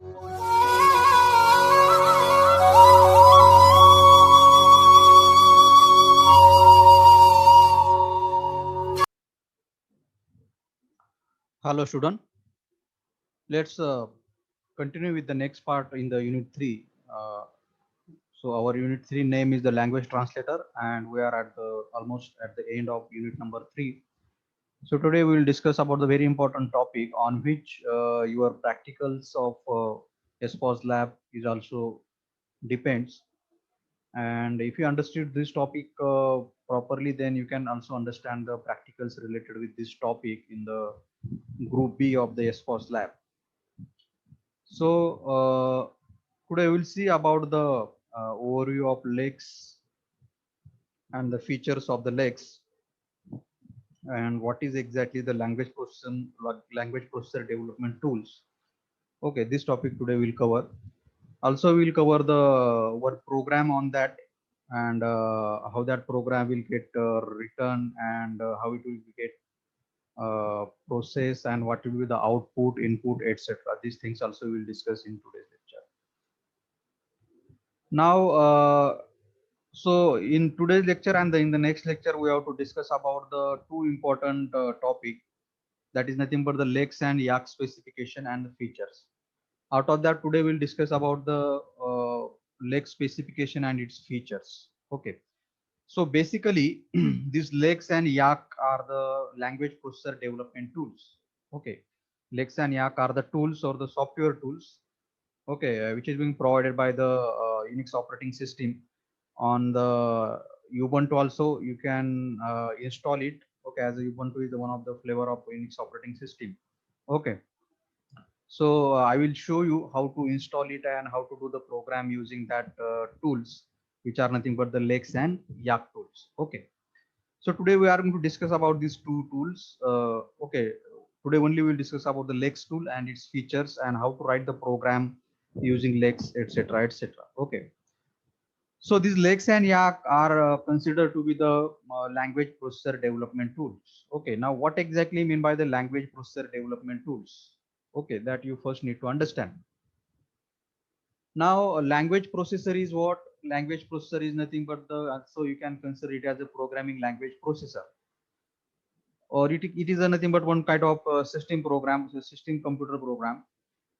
Hello, student. Let's continue with the next part in the unit 3. So our unit 3 name is the language translator, and we are at the almost at the end of unit number 3. So today we will discuss about the very important topic on which your practicals of SPOS lab is also depends. And if you understood this topic properly, then you can also understand the practicals related with this topic in the group B of the SPOS lab. So today we'll see about the overview of lakes and the features of the lakes and what is exactly the language processor development tools. Okay, this topic today we'll cover. Also, we'll cover the work program on that and how that program will get written and how it will get processed and what will be the output, input, etc. These things also we'll discuss in today's lecture. Now, so in today's lecture and in the next lecture, we have to discuss about the two important topic, that is nothing but the lakes and yak specification and the features. Out of that, today we'll discuss about the lake specification and its features. Okay. So basically, these lakes and yak are the language processor development tools. Okay. Lakes and yak are the tools or the software tools, okay, which is being provided by the Unix operating system on the Ubuntu. Also, you can install it. Okay, as Ubuntu is one of the flavor of Unix operating system. Okay, so I will show you how to install it and how to do the program using that tools, which are nothing but the Lex and Yak tools. Okay, so today we are going to discuss about these two tools. Okay, today only we will discuss about the Lex tool and its features and how to write the program using Lex, etc., etc. Okay. So these Lex and Yak are considered to be the language processor development tools. Okay, now what exactly mean by the language processor development tools? Okay, that you first need to understand. Now, a language processor is what? Language processor is nothing but the, so you can consider it as a programming language processor, or it is a nothing but one kind of system program, so system computer program,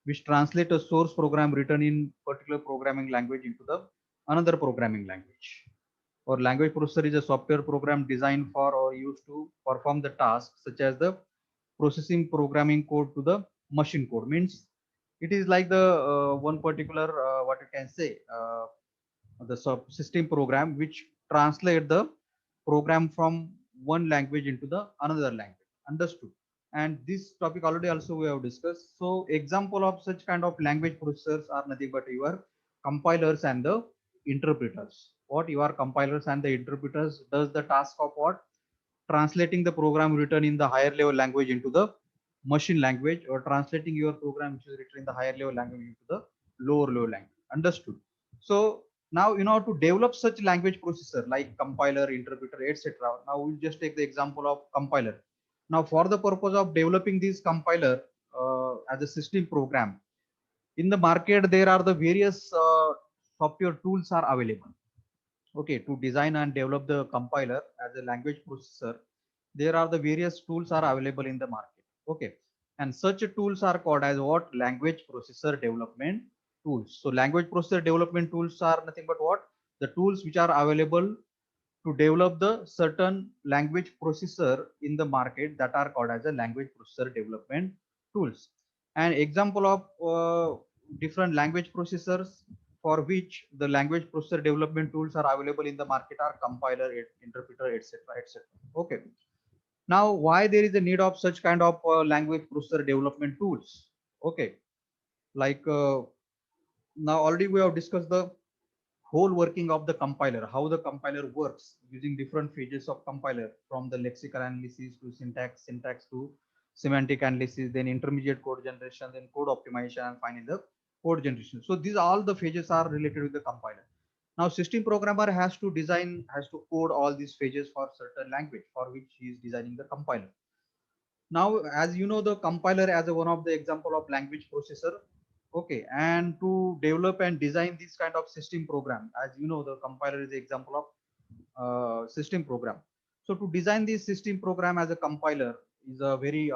which translate a source program written in particular programming language into the another programming language. Or language processor is a software program designed for or used to perform the task such as the processing programming code to the machine code. Means it is like the one particular what you can say the system program which translate the program from one language into the another language. Understood? And this topic already also we have discussed. So example of such kind of language processors are nothing but your compilers and the interpreters. What your compilers and the interpreters does the task of what? Translating the program written in the higher level language into the machine language, or translating your program which is written in the higher level language into the lower level language. Understood? So now in order to develop such language processor like compiler, interpreter, etc. Now we'll just take the example of compiler. Now for the purpose of developing this compiler as a system program, in the market there are the various software tools are available. Okay, to design and develop the compiler as a language processor, there are the various tools are available in the market. Okay, and such tools are called as what? Language processor development tools. So language processor development tools are nothing but what? The tools which are available to develop the certain language processor in the market, that are called as a language processor development tools. An example of different language processors for which the language processor development tools are available in the market are compiler, interpreter, etc., etc. Okay. Now, why there is a need of such kind of language processor development tools? Okay, like now already we have discussed the whole working of the compiler, how the compiler works using different phases of compiler, from the lexical analysis to syntax to semantic analysis, then intermediate code generation, then code optimization, and finally the code generation. So these all the phases are related with the compiler. Now system programmer has to design, has to code all these phases for certain language for which he is designing the compiler. Now, as you know, the compiler as a one of the example of language processor, Okay, and to develop and design this kind of system program, as you know, the compiler is the example of system program. So to design this system program as a compiler is a very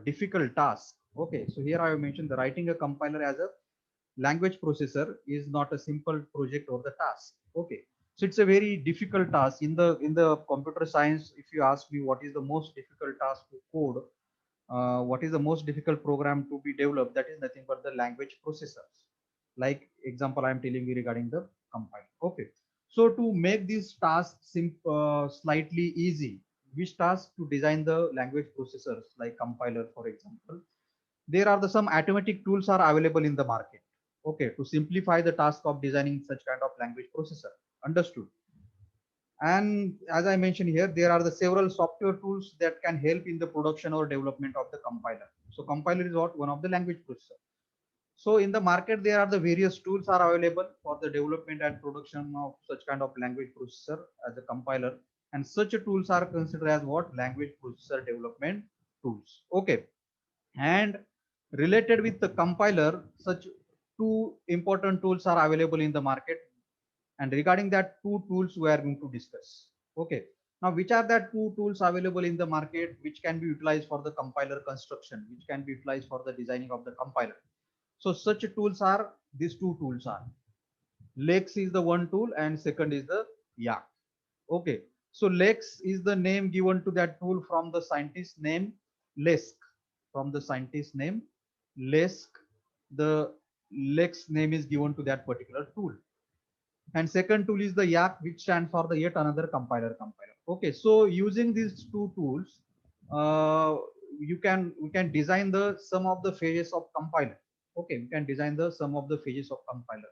difficult task. Okay, so here I have mentioned the writing a compiler as a language processor is not a simple project or the task. Okay, so it's a very difficult task in the computer science. If you ask me what is the most difficult task to code, what is the most difficult program to be developed, that is nothing but the language processors. Like example I am telling you regarding the compile. Okay, so to make this task slightly easy, which task to design the language processors like compiler for example, there are some automatic tools are available in the market. Okay, to simplify the task of designing such kind of language processor. Understood? And as I mentioned here, there are the several software tools that can help in the production or development of the compiler. So compiler is what one of the language processor. So in the market, there are the various tools are available for the development and production of such kind of language processor as a compiler. And such tools are considered as what language processor development tools. Okay. And related with the compiler, such two important tools are available in the market, and regarding that two tools we are going to discuss. Okay, now which are that two tools available in the market which can be utilized for the compiler construction, which can be utilized for the designing of the compiler? So such tools are, these two tools are, Lex is the one tool and second is the Yak. Okay, so Lex is the name given to that tool from the scientist name Lesk. From the scientist name Lesk, the Lex name is given to that particular tool. And second tool is the Yak, which stands for the yet another compiler. Okay, so using these two tools, we can design the sum of the phases of compiler. Okay, we can design the sum of the phases of compiler.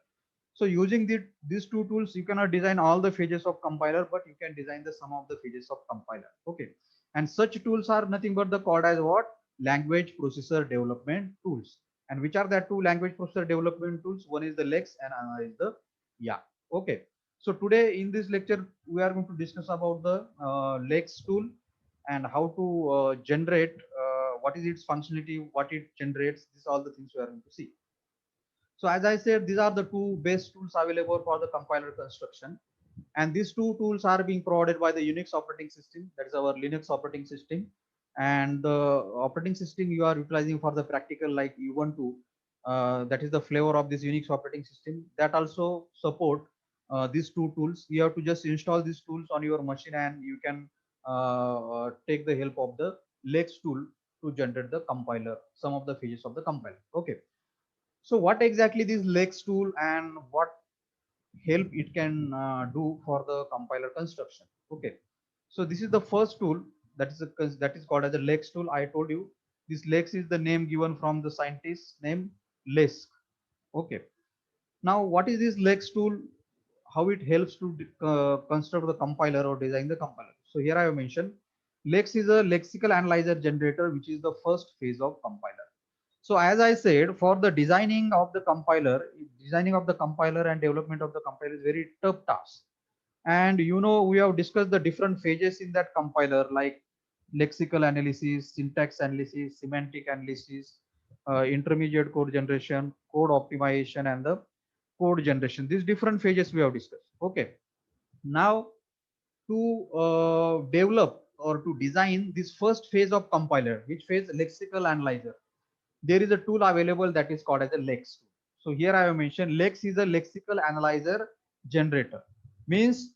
So using these two tools, you cannot design all the phases of compiler, but you can design the sum of the phases of compiler. Okay, and such tools are nothing but the called as what? Language processor development tools. And which are that two language processor development tools? One is the Lex and another is the Yak. Okay, so today in this lecture we are going to discuss about the Lex tool and how to generate what is its functionality, what it generates. These are all the things we are going to see. So as I said, these are the two best tools available for the compiler construction, and these two tools are being provided by the Unix operating system, that is our Linux operating system. And the operating system you are utilizing for the practical like Ubuntu, that is the flavor of this Unix operating system, that also support these two tools. You have to just install these tools on your machine and you can take the help of the Lex tool to generate the compiler, some of the features of the compiler. Okay, so what exactly this Lex tool and what help it can do for the compiler construction? Okay, so this is the first tool, that is called as a Lex tool. I told you this Lex is the name given from the scientist name Lesk. Okay, now what is this Lex tool? How it helps to construct the compiler or design the compiler? So here I have mentioned Lex is a lexical analyzer generator, which is the first phase of compiler. So as I said, for the designing of the compiler and development of the compiler is very tough task. And you know, we have discussed the different phases in that compiler, like lexical analysis, syntax analysis, semantic analysis, intermediate code generation, code optimization, and the code generation. These different phases we have discussed. Okay. Now to develop or to design this first phase of compiler, which phase? Lexical analyzer. There is a tool available that is called as a Lex tool. So here I have mentioned Lex is a lexical analyzer generator. Means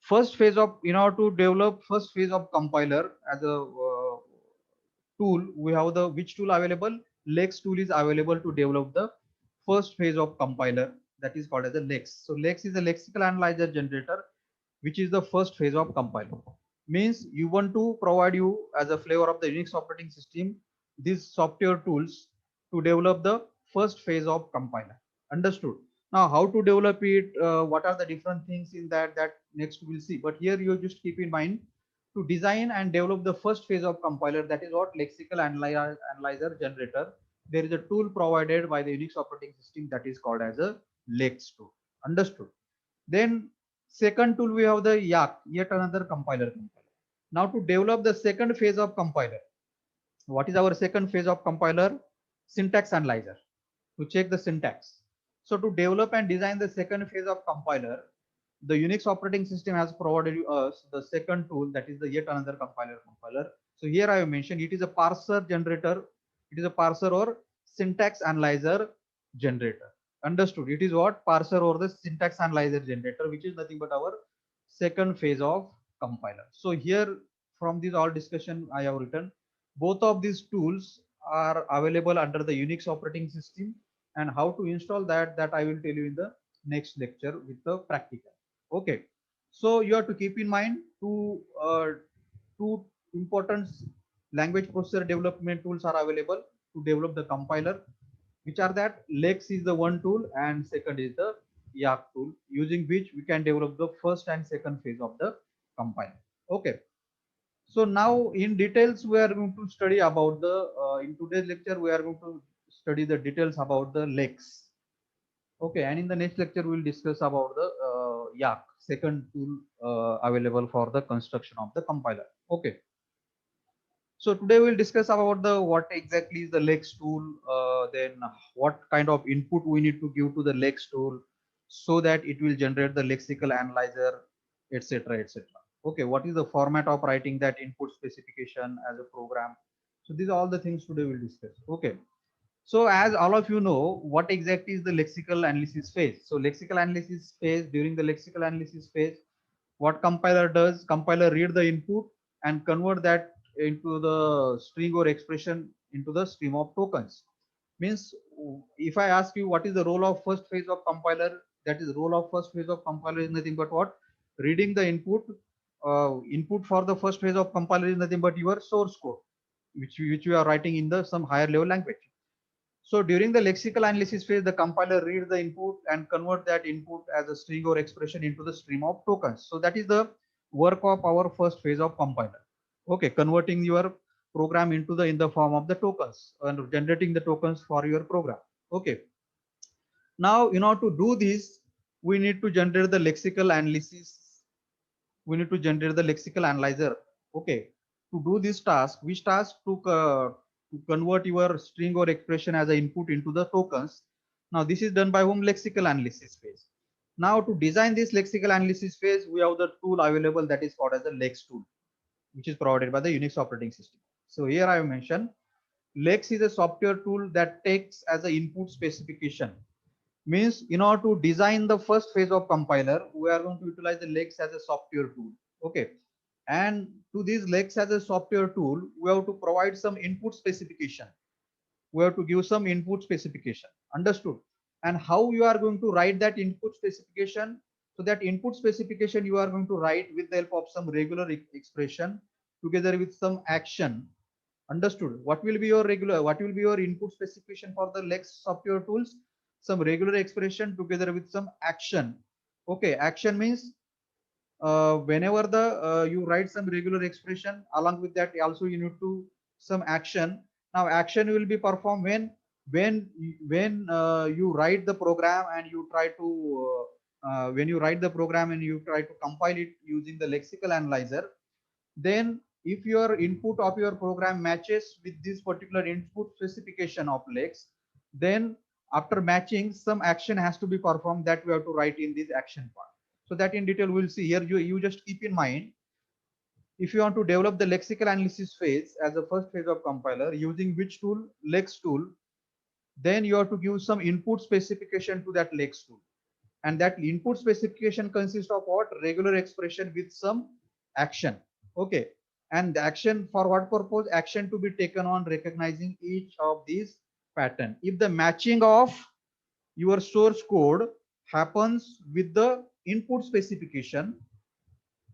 first phase of, in order to develop first phase of compiler as a tool, we have the which tool available? Lex tool is available to develop the first phase of compiler, that is called as a Lex. So Lex is a lexical analyzer generator, which is the first phase of compiler. Means you want to provide you as a flavor of the Unix operating system these software tools to develop the first phase of compiler. Understood? Now how to develop it, what are the different things in that, that next we'll see. But here you just keep in mind to design and develop the first phase of compiler, that is what? Lexical analyzer generator. There is a tool provided by the Unix operating system that is called as a Lex tool. Understood? Then second tool we have the Yak, yet another compiler. Now to develop the second phase of compiler, what is our second phase of compiler? syntax analyzer to check the syntax. So to develop and design the second phase of compiler, the Unix operating system has provided us the second tool, that is the yet another compiler. So here I have mentioned it is a parser generator. It is a parser or syntax analyzer generator. Understood? It is what? Parser or the syntax analyzer generator, which is nothing but our second phase of compiler. So here from this all discussion I have written, both of these tools are available under the Unix operating system, and how to install that I will tell you in the next lecture with the practical. Okay, so you have to keep in mind two important language processor development tools are available to develop the compiler, which are that Lex is the one tool and second is the Yak tool, using which we can develop the first and second phase of the compiler. Okay, so now in details we are going to study about the in today's lecture we are going to study the details about the Lex. Okay, and in the next lecture we will discuss about the Yak, second tool available for the construction of the compiler. Okay, so today we'll discuss about the what exactly is the Lex tool, then what kind of input we need to give to the Lex tool so that it will generate the lexical analyzer, etc., etc. Okay, what is the format of writing that input specification as a program? So these are all the things today we'll discuss. Okay, so as all of you know, what exactly is the lexical analysis phase? So lexical analysis phase, during the lexical analysis phase, what compiler does, compiler read the input and convert that into the string or expression into the stream of tokens. Means if I ask you what is the role of first phase of compiler, that is role of first phase of compiler is nothing but what? Reading the input. Input for the first phase of compiler is nothing but your source code, which you are writing in the some higher level language. So during the lexical analysis phase, the compiler reads the input and convert that input as a string or expression into the stream of tokens. So that is the work of our first phase of compiler. Okay, converting your program into the in the form of the tokens and generating the tokens for your program. Okay. Now, in order to do this, we need to generate the lexical analysis. We need to generate the lexical analyzer. Okay. To do this task, which task to convert your string or expression as an input into the tokens. Now this is done by whom? Lexical analysis phase. Now to design this lexical analysis phase, we have the tool available that is called as the Lex tool, which is provided by the Unix operating system. So here I have mentioned Lex is a software tool that takes as an input specification. Means in order to design the first phase of compiler, we are going to utilize the Lex as a software tool. Okay. And to this Lex as a software tool, we have to provide some input specification. We have to give some input specification. Understood? And how you are going to write that input specification? So that input specification you are going to write with the help of some regular expression together with some action. Understood? What will be your input specification for the Lex software tools? Some regular expression together with some action. Okay, action means whenever the you write some regular expression, along with that also you need to some action. Now action will be performed when you write the program and you try to when you write the program and you try to compile it using the lexical analyzer. Then if your input of your program matches with this particular input specification of Lex, then after matching, some action has to be performed that we have to write in this action part. So that in detail we'll see here. You just keep in mind, if you want to develop the lexical analysis phase as the first phase of compiler using which tool? Lex tool. Then you have to give some input specification to that Lex tool. And that input specification consists of what? Regular expression with some action. Okay. And the action for what purpose? Action to be taken on recognizing each of these pattern. If the matching of your source code happens with the input specification,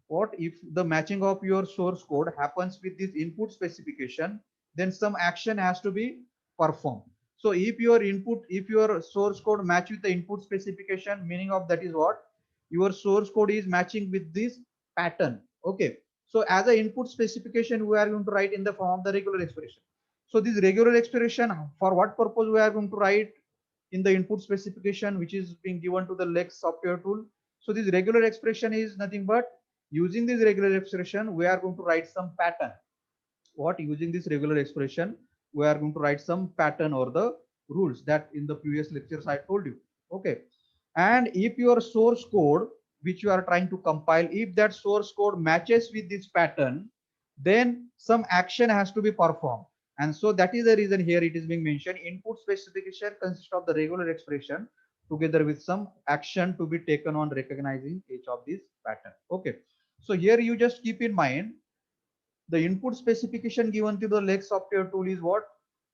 what if the matching of your source code happens with this input specification, then some action has to be performed. So if your source code match with the input specification, meaning of that is what? Your source code is matching with this pattern. Okay. So as an input specification, we are going to write in the form of the regular expression. So this regular expression, for what purpose we are going to write in the input specification, which is being given to the Lex software tool. So this regular expression is nothing but using this regular expression, we are going to write some pattern. What? Using this regular expression, we are going to write some pattern or the rules that in the previous lectures I told you. Okay. And if your source code which you are trying to compile, if that source code matches with this pattern, then some action has to be performed. And so that is the reason here it is being mentioned input specification consists of the regular expression together with some action to be taken on recognizing each of these pattern. Okay. So here you just keep in mind the input specification given to the Lex software tool is what?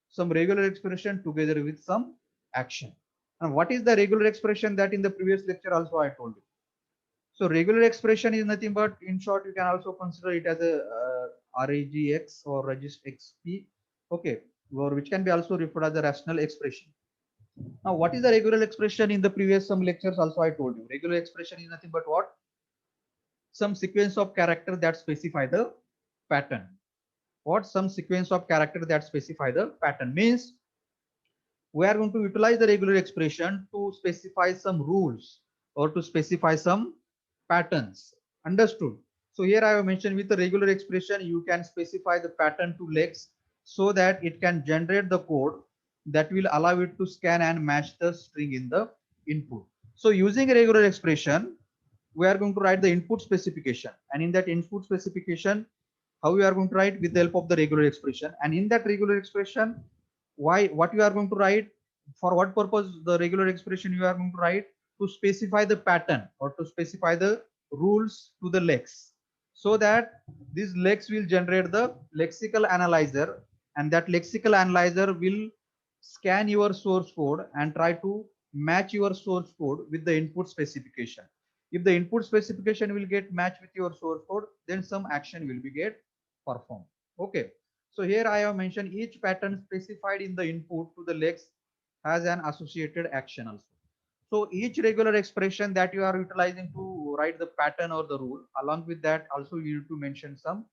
Some regular expression together with some action. And what is the regular expression that in the previous lecture also I told you? So regular expression is nothing but, in short, you can also consider it as a RAGX or registXP, okay, or which can be also referred as a rational expression. Now, what is the regular expression in the previous some lectures also I told you? Regular expression is nothing but what? Some sequence of character that specify the pattern. What? Some sequence of character that specify the pattern means we are going to utilize the regular expression to specify some rules or to specify some patterns. Understood? So here I have mentioned with the regular expression, you can specify the pattern to Lex so that it can generate the code that will allow it to scan and match the string in the input. So using a regular expression, we are going to write the input specification, and in that input specification, how we are going to write with the help of the regular expression, and in that regular expression, what you are going to write, for what purpose the regular expression you are going to write, to specify the pattern or to specify the rules to the Lex, so that this Lex will generate the lexical analyzer, and that lexical analyzer will scan your source code and try to match your source code with the input specification. If the input specification will get matched with your source code, then some action will be get performed. Okay. So here I have mentioned each pattern specified in the input to the Lex has an associated action also. So each regular expression that you are utilizing to write the pattern or the rule, along with that also you need to mention some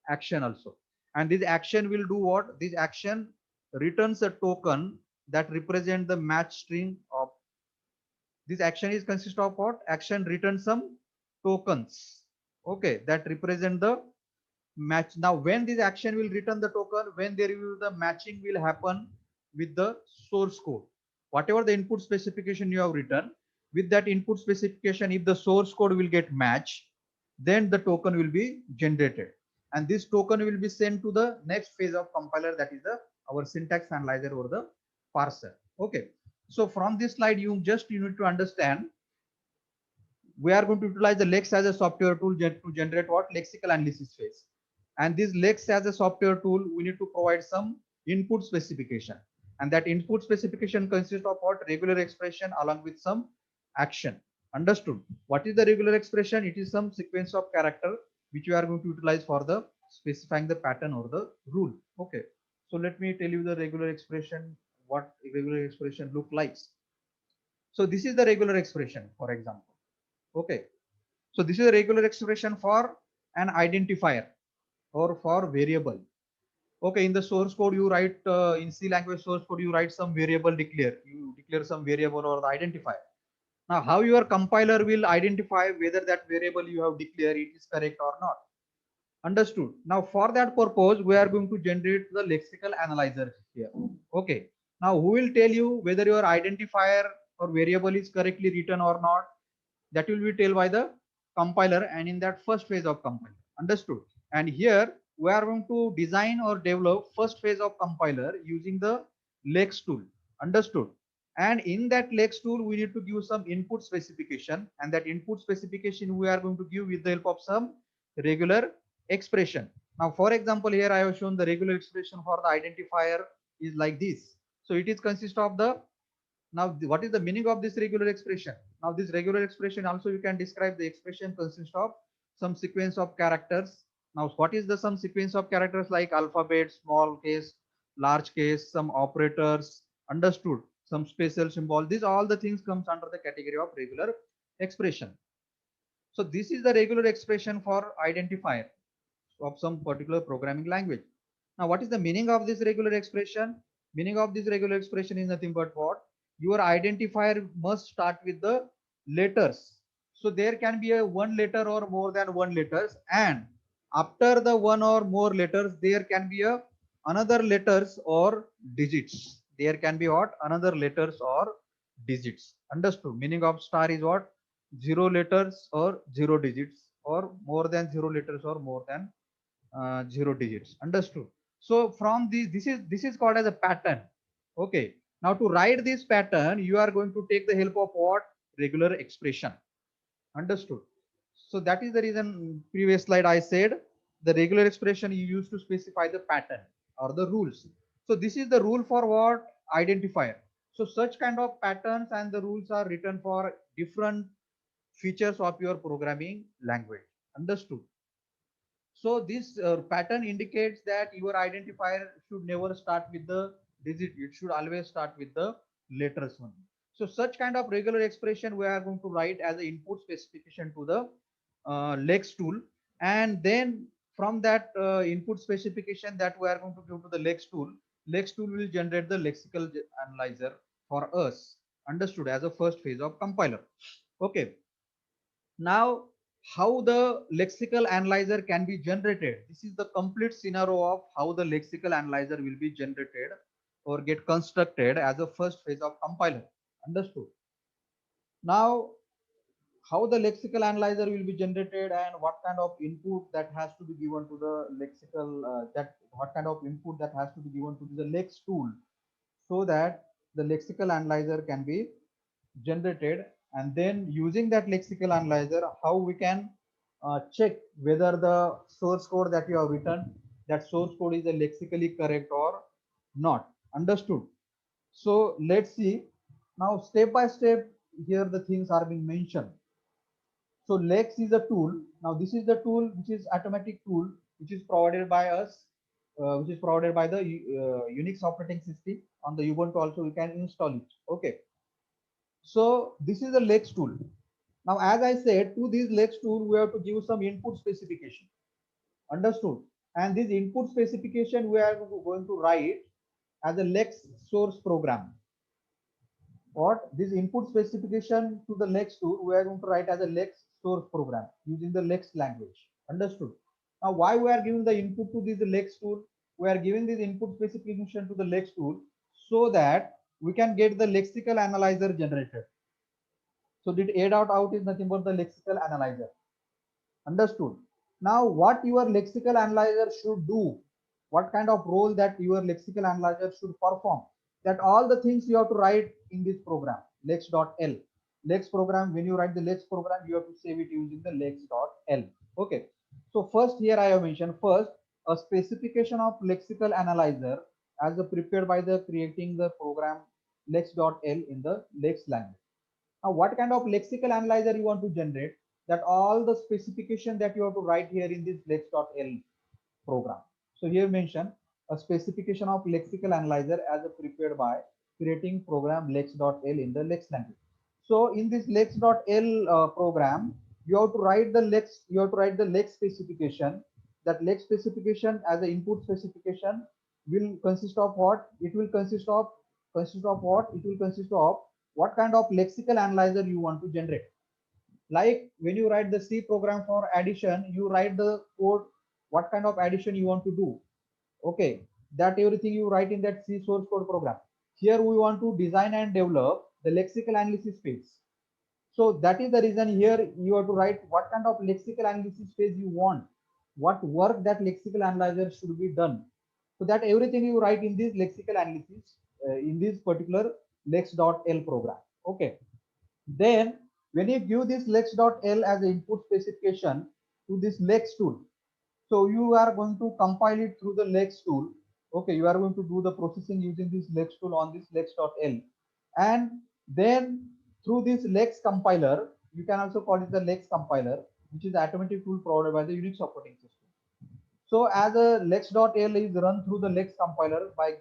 action also. And this action will do what? This action returns a token that represent the match string of this action is consist of what? Action returns some tokens. Okay, that represent the match. Now when this action will return the token, when there will the matching will happen with the source code, whatever the input specification you have written, with that input specification, if the source code will get matched, then the token will be generated, and this token will be sent to the next phase of compiler, that is the our syntax analyzer or the parser. Okay, so from this slide you need to understand we are going to utilize the Lex as a software tool to generate what? Lexical analysis phase. And this Lex as a software tool, we need to provide some input specification. And that input specification consists of what? Regular expression along with some action. Understood? What is the regular expression? It is some sequence of character which you are going to utilize for the specifying the pattern or the rule. Okay. So let me tell you the regular expression, what regular expression look like. So this is the regular expression, for example. Okay. So this is a regular expression for an identifier or for variable. Okay, in the source code you write in C language source code you write some variable declare. You declare some variable or the identifier. Now how your compiler will identify whether that variable you have declared it is correct or not. Understood. Now for that purpose we are going to generate the lexical analyzer here. Okay. Now who will tell you whether your identifier or variable is correctly written or not? That will be told by the compiler, and in that first phase of compiler. Understood? And here we are going to design or develop first phase of compiler using the Lex tool. Understood? And in that Lex tool we need to give some input specification, and that input specification we are going to give with the help of some regular expression. Now for example, here I have shown the regular expression for the identifier is like this. So it is consist of the, now what is the meaning of this regular expression? Now this regular expression also you can describe the expression consists of some sequence of characters. Now what is the some sequence of characters like alphabet, small case, large case, some operators. Understood? Some special symbol. These all the things comes under the category of regular expression. So this is the regular expression for identifier of some particular programming language. Now what is the meaning of this regular expression? Meaning of this regular expression is nothing but what? Your identifier must start with the letters. So there can be a one letter or more than one letters, and after the one or more letters there can be a another letters or digits. There can be what? Another letters or digits. Understood? Meaning of star is what? Zero letters or zero digits, or more than zero letters or more than zero digits. Understood? So from this is called as a pattern. Okay. Now to write this pattern, you are going to take the help of what? Regular expression. Understood? So that is the reason previous slide I said the regular expression you use to specify the pattern or the rules. So this is the rule for what? Identifier. So such kind of patterns and the rules are written for different features of your programming language. Understood? So this pattern indicates that your identifier should never start with the digit. It should always start with the letters only. So such kind of regular expression we are going to write as an input specification to the Lex tool, and then from that input specification that we are going to give to the Lex tool will generate the lexical analyzer for us. Understood? As a first phase of compiler. Okay. Now, how the lexical analyzer can be generated? This is the complete scenario of how the lexical analyzer will be generated or get constructed as a first phase of compiler. Understood? Now, how the lexical analyzer will be generated and what kind of input that has to be given to the lexical that what kind of input that has to be given to the Lex tool so that the lexical analyzer can be generated, and then using that lexical analyzer how we can check whether the source code that you have written, that source code is lexically correct or not. Understood? So let's see now step by step. Here the things are being mentioned. So Lex is a tool. Now this is the tool which is automatic tool which is provided by us, which is provided by the Unix operating system. On the Ubuntu also we can install it. Okay. So this is a Lex tool. Now, as I said, to this Lex tool, we have to give some input specification. Understood? And this input specification we are going to write as a Lex source program. What this input specification to the Lex tool we are going to write as a Lex source program using the Lex language. Understood? Now, why we are giving the input to this Lex tool? We are giving this input specification to the Lex tool so that we can get the lexical analyzer generated. So did A dot out is nothing but the lexical analyzer. Understood? Now what your lexical analyzer should do, what kind of role that your lexical analyzer should perform, that all the things you have to write in this program, lex.l. Lex program, when you write the Lex program, you have to save it using the lex.l. Okay. So first here I have mentioned first a specification of lexical analyzer as a prepared by the creating the program lex.l in the Lex language. Now, what kind of lexical analyzer you want to generate? That all the specification that you have to write here in this lex.l program. So here mention a specification of lexical analyzer as a prepared by creating program lex.l in the Lex language. So in this lex.l program, you have to write the lex. You have to write the Lex specification. That Lex specification as an input specification will consist of what? It will consist of what? It will consist of what kind of lexical analyzer you want to generate. Like when you write the C program for addition, you write the code, what kind of addition you want to do. Okay, that everything you write in that C source code program. Here we want to design and develop the lexical analysis phase. So that is the reason here you have to write what kind of lexical analysis phase you want, what work that lexical analyzer should be done. So that everything you write in this lexical analysis in this particular lex.l program. Okay. Then when you give this lex.l as an input specification to this Lex tool, so you are going to compile it through the Lex tool. Okay, you are going to do the processing using this Lex tool on this lex.l. And then through this Lex compiler, you can also call it the Lex compiler, which is the automatic tool provided by the Unix operating system. So as a lex.l is run through the Lex compiler by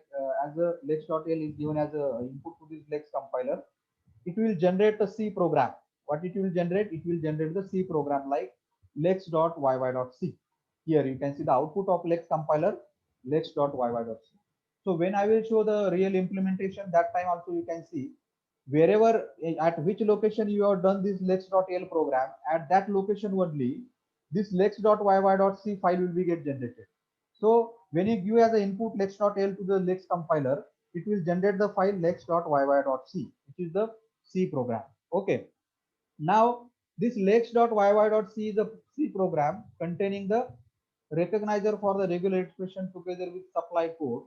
as a lex.l is given as a input to this Lex compiler, it will generate a C program. What it will generate? It will generate the C program like lex.yy.c. Here you can see the output of Lex compiler lex.yy.c. So when I will show the real implementation, that time also you can see wherever at which location you have done this lex.l program, at that location only this lex.yy.c file will be get generated. So When you give as an input lex.l to the lex compiler, it will generate the file lex.yy.c, which is the C program. Okay. Now this lex.yy.c is a C program containing the recognizer for the regular expression together with supply code.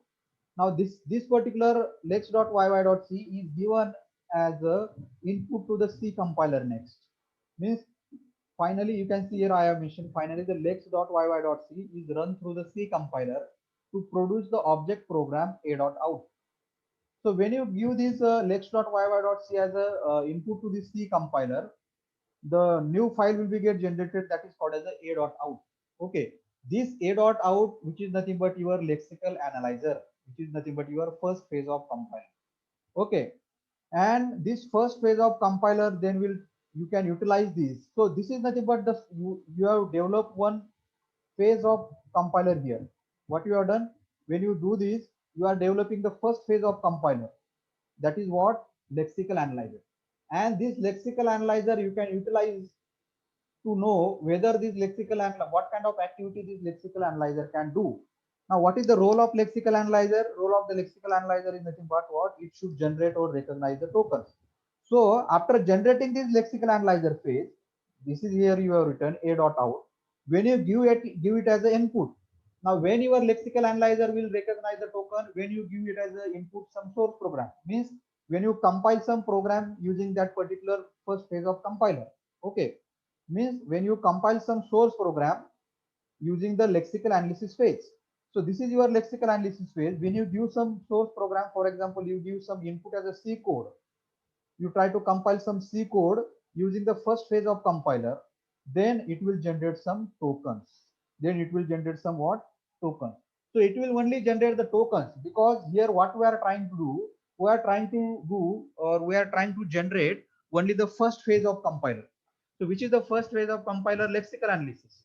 Now this particular lex.yy.c is given as a input to the C compiler next. Means finally you can see here I have mentioned finally the lex.yy.c is run through the C compiler to produce the object program a.out. So when you give this lex.yy.c as a input to the C compiler, the new file will be get generated that is called as a a.out. Okay, this a.out, which is nothing but your lexical analyzer, which is nothing but your first phase of compiler. Okay, and this first phase of compiler then will you can utilize this. So this is nothing but the you have developed one phase of compiler here. What you have done when you do this, you are developing the first phase of compiler. That is what lexical analyzer. And this lexical analyzer you can utilize to know whether this lexical and what kind of activity this lexical analyzer can do. Now, what is the role of lexical analyzer? Role of the lexical analyzer is nothing but what it should generate or recognize the tokens. So, after generating this lexical analyzer phase, this is here you have written a.out. When you give it as an input. Now, when your lexical analyzer will recognize the token, when you give it as an input some source program, means when you compile some program using that particular first phase of compiler. Okay, means when you compile some source program using the lexical analysis phase. So this is your lexical analysis phase. When you give some source program, for example, you give some input as a C code, you try to compile some C code using the first phase of compiler, then it will generate some tokens. Then it will generate some what? Tokens. So it will only generate the tokens because here what we are trying to do, we are trying to generate only the first phase of compiler. So which is the first phase of compiler? Lexical analysis.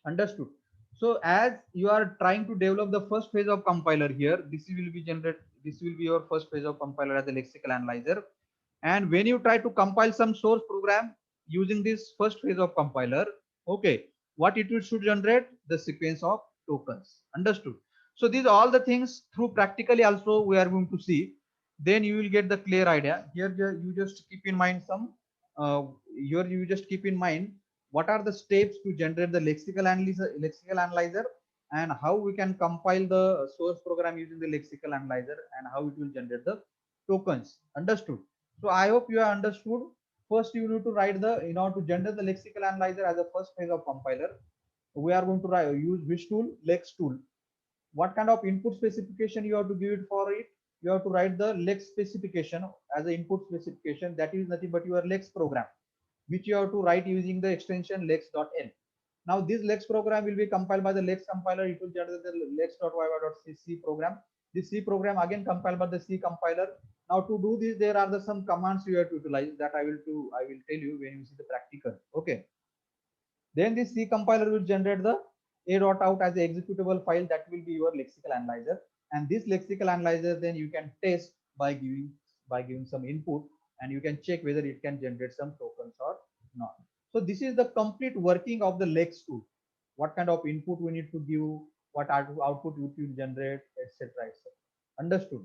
Understood. So as you are trying to develop the first phase of compiler here, this will be your first phase of compiler as a lexical analyzer. And when you try to compile some source program using this first phase of compiler, okay, what it will should generate? The sequence of tokens. Understood. So these all the things through practically also we are going to see. Then you will get the clear idea. Here you just keep in mind some here you just keep in mind what are the steps to generate the lexical analyzer and how we can compile the source program using the lexical analyzer and how it will generate the tokens. Understood. So I hope you have understood. First you need to write the in order to generate the lexical analyzer as a first phase of compiler, we are going to use which tool? Lex tool. What kind of input specification you have to give it for it? You have to write the lex specification as an input specification, that is nothing but your lex program, which you have to write using the extension lex.l. Now this lex program will be compiled by the lex compiler. It will generate the lex.yy.c program. This C program again compiled by the C compiler. Now to do this, there are some commands you have to utilize that I will tell you when you see the practical. Okay. Then this C compiler will generate the a.out as an executable file that will be your lexical analyzer. And this lexical analyzer then you can test by giving some input, and you can check whether it can generate some tokens or not. So this is the complete working of the lex tool. What kind of input we need to give, what output it will generate, etc. etc. Understood.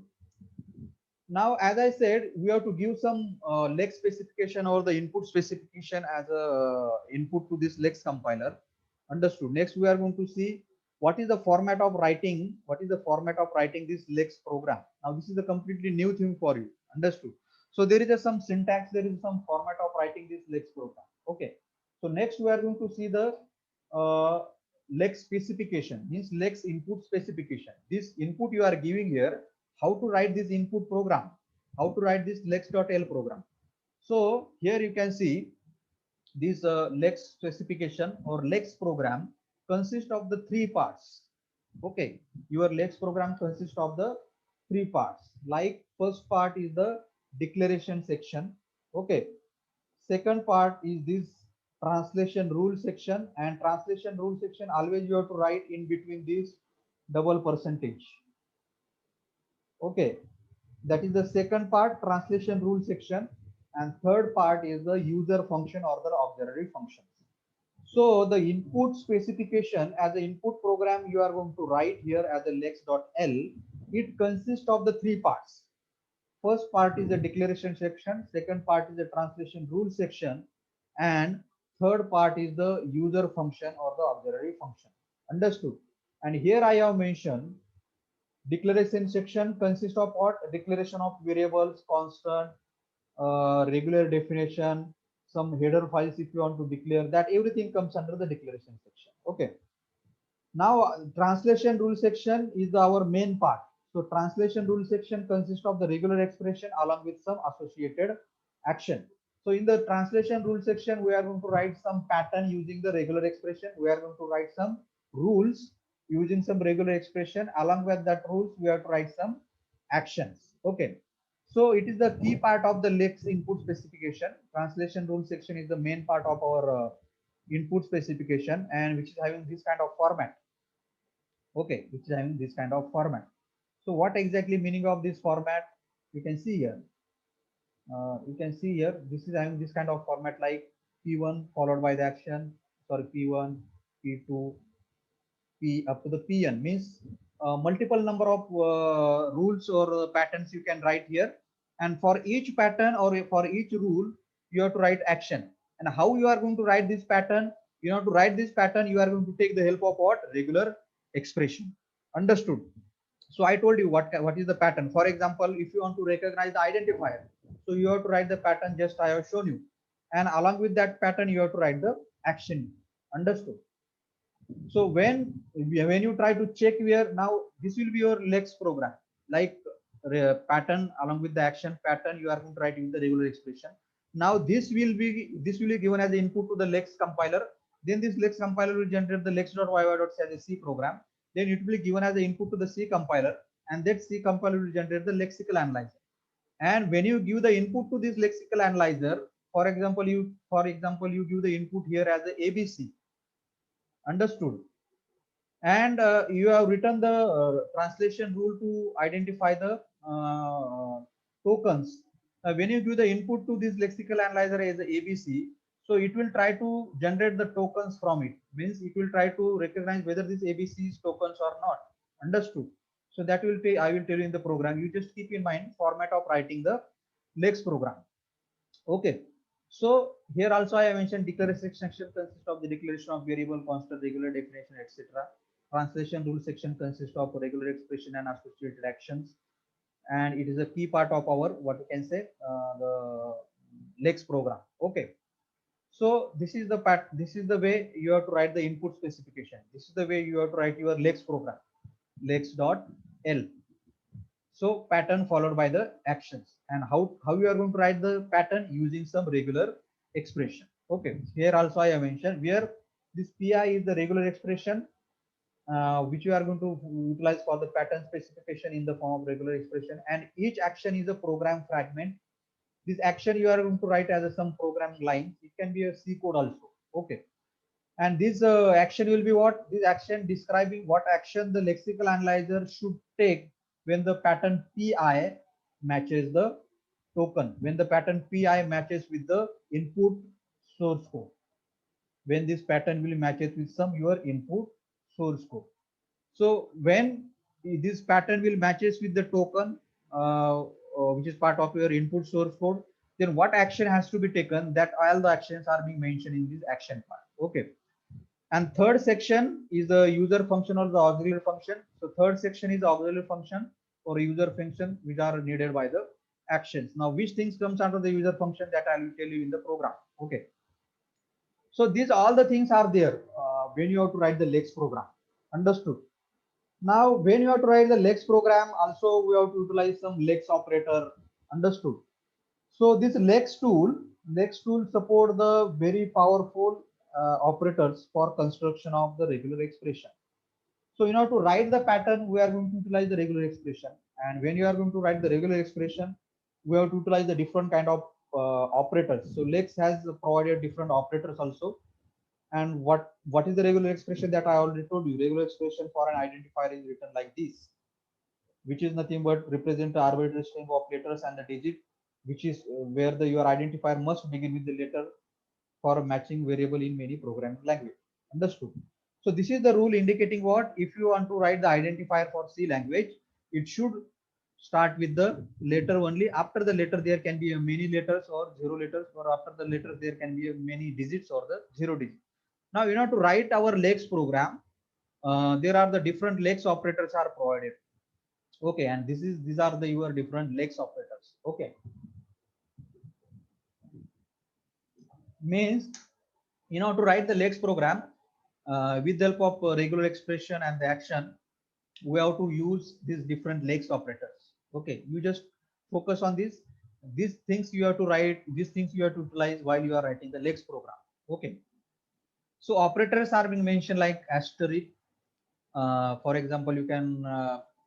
Now, as I said, we have to give some lex specification or the input specification as a input to this lex compiler. Understood. Next, we are going to see what is the format of writing. What is the format of writing this lex program? Now, this is a completely new thing for you. Understood. So there is some syntax. There is some format of writing this lex program. Okay. So next, we are going to see the lex specification. Means lex input specification. This input you are giving here, how to write this input program, how to write this lex.l program. So here you can see this lex specification or lex program consists of the three parts. Okay, your lex program consists of the three parts. Like first part is the declaration section. Okay, second part is this translation rule section, and translation rule section always you have to write in between this double percentage. Okay, that is the second part, translation rule section. And third part is the user function or the auxiliary functions. So the input specification as an input program you are going to write here as a lex.l. It consists of the three parts. First part is the declaration section, second part is the translation rule section, and third part is the user function or the auxiliary function. Understood? And here I have mentioned declaration section consists of what? Declaration of variables, constant, regular definition, some header files if you want to declare that, everything comes under the declaration section. Okay. Now translation rule section is our main part. So translation rule section consists of the regular expression along with some associated action. So in the translation rule section, we are going to write some pattern using the regular expression. We are going to write some rules using some regular expression. Along with that rules, we have to write some actions. Okay. So it is the key part of the Lex input specification. Translation rule section is the main part of our input specification, and which is having this kind of format. Okay, which is having this kind of format. So what exactly meaning of this format? You can see here. You can see here, this is having this kind of format like P1 followed by the action, sorry, P1, P2, P up to the Pn, means multiple number of rules or patterns you can write here. And for each pattern or for each rule, you have to write action. And how you are going to write this pattern? You have to write this pattern, you are going to take the help of what? Regular expression. Understood? So I told you what is the pattern. For example, if you want to recognize the identifier, so you have to write the pattern just I have shown you. And along with that pattern, you have to write the action. Understood? So when you try to check where, now this will be your Lex program, like pattern along with the action pattern you are going to write in the regular expression. Now this will be given as input to the Lex compiler. Then this Lex compiler will generate the lex.yy.c as a C program. Then it will be given as an input to the C compiler, and that C compiler will generate the lexical analyzer. And when you give the input to this lexical analyzer, for example you give the input here as a ABC. Understood? And you have written the translation rule to identify the tokens. When you give the input to this lexical analyzer as a ABC, so it will try to generate the tokens from it. Means it will try to recognize whether this ABC is tokens or not. Understood? So that will be, I will tell you in the program. You just keep in mind format of writing the Lex program. Okay. So here also I have mentioned declaration section consists of the declaration of variable, constant, regular definition, etc. Translation rule section consists of regular expression and associated actions, and it is a key part of our what you can say the Lex program. Okay. So this is the part. This is the way you have to write the input specification. This is the way you have to write your Lex program. Lex.l. So pattern followed by the actions, and how you are going to write the pattern using some regular expression. Okay, here also I have mentioned where this pi is the regular expression which you are going to utilize for the pattern specification in the form of regular expression, and each action is a program fragment. This action you are going to write as some programming line. It can be a C code also. Okay, and this action will be what? This action describing what action the lexical analyzer should take when the pattern pi matches the token, when the pattern pi matches with the input source code, when this pattern will matches with some your input source code. So when this pattern will matches with the token which is part of your input source code, then what action has to be taken? That all the actions are being mentioned in this action part. Okay. And third section is the user function or the auxiliary function. So third section is auxiliary function or user function which are needed by the actions. Now which things comes under the user function, that I will tell you in the program. Okay. So these all the things are there when you have to write the Lex program. Understood? Now when you have to write the Lex program, also we have to utilize some Lex operator. Understood? So this Lex tool support the very powerful operators for construction of the regular expression. So in order to write the pattern, we are going to utilize the regular expression. And when you are going to write the regular expression, we have to utilize the different kind of operators. So Lex has provided different operators also. And what is the regular expression that I already told you? Regular expression for an identifier is written like this, which is nothing but represent the arbitrary string of letters and the digit, which is where the your identifier must begin with the letter for matching variable in many programming language. Understood? So this is the rule indicating what? If you want to write the identifier for C language, it should start with the letter only. After the letter, there can be a many letters or zero letters, or after the letter, there can be a many digits or the zero digits. Now, you know, to write our lex program, there are the different lex operators are provided. Okay, and these are the your different lex operators. Okay, means you know to write the lex program with the help of regular expression and the action, we have to use these different lex operators. Okay, you just focus on this. These things you have to write, these things you have to utilize while you are writing the lex program. Okay, so operators are being mentioned like asterisk. For example, you can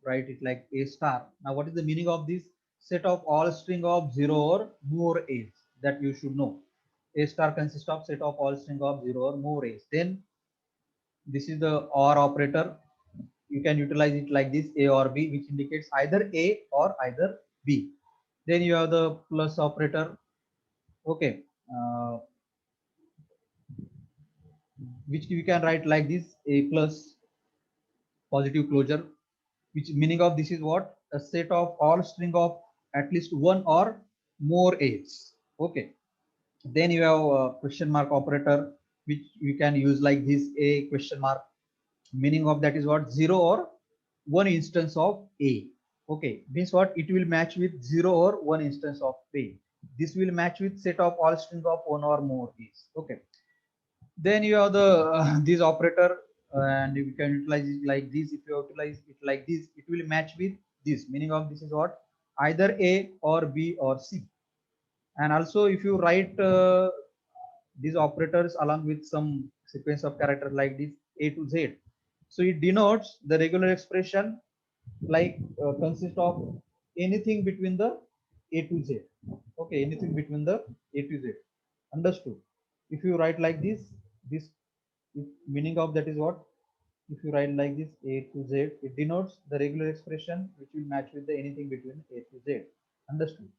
write it like a star. Now, what is the meaning of this? Set of all string of zero or more a's, that you should know. A star consists of set of all string of zero or more a's. Then this is the or operator. You can utilize it like this, a or b, which indicates either a or either b. Then you have the plus operator. Okay, which you can write like this, a plus positive closure, which meaning of this is what? A set of all string of at least one or more a's. Okay, then you have a question mark operator, which you can use like this, a question mark, meaning of that is what? Zero or one instance of a. Okay, means what? It will match with zero or one instance of a. This will match with set of all string of one or more a's. Okay, then you have the this operator, and you can utilize it like this. If you utilize it like this, it will match with this, meaning of this is what? Either a or b or c. And also if you write these operators along with some sequence of characters like this, a to z, so it denotes the regular expression like consist of anything between the a to z. Okay, anything between the a to z. Understood? If you write like this meaning of that is what? If you write like this, a to z, it denotes the regular expression which will match with the anything between a to z. Understood?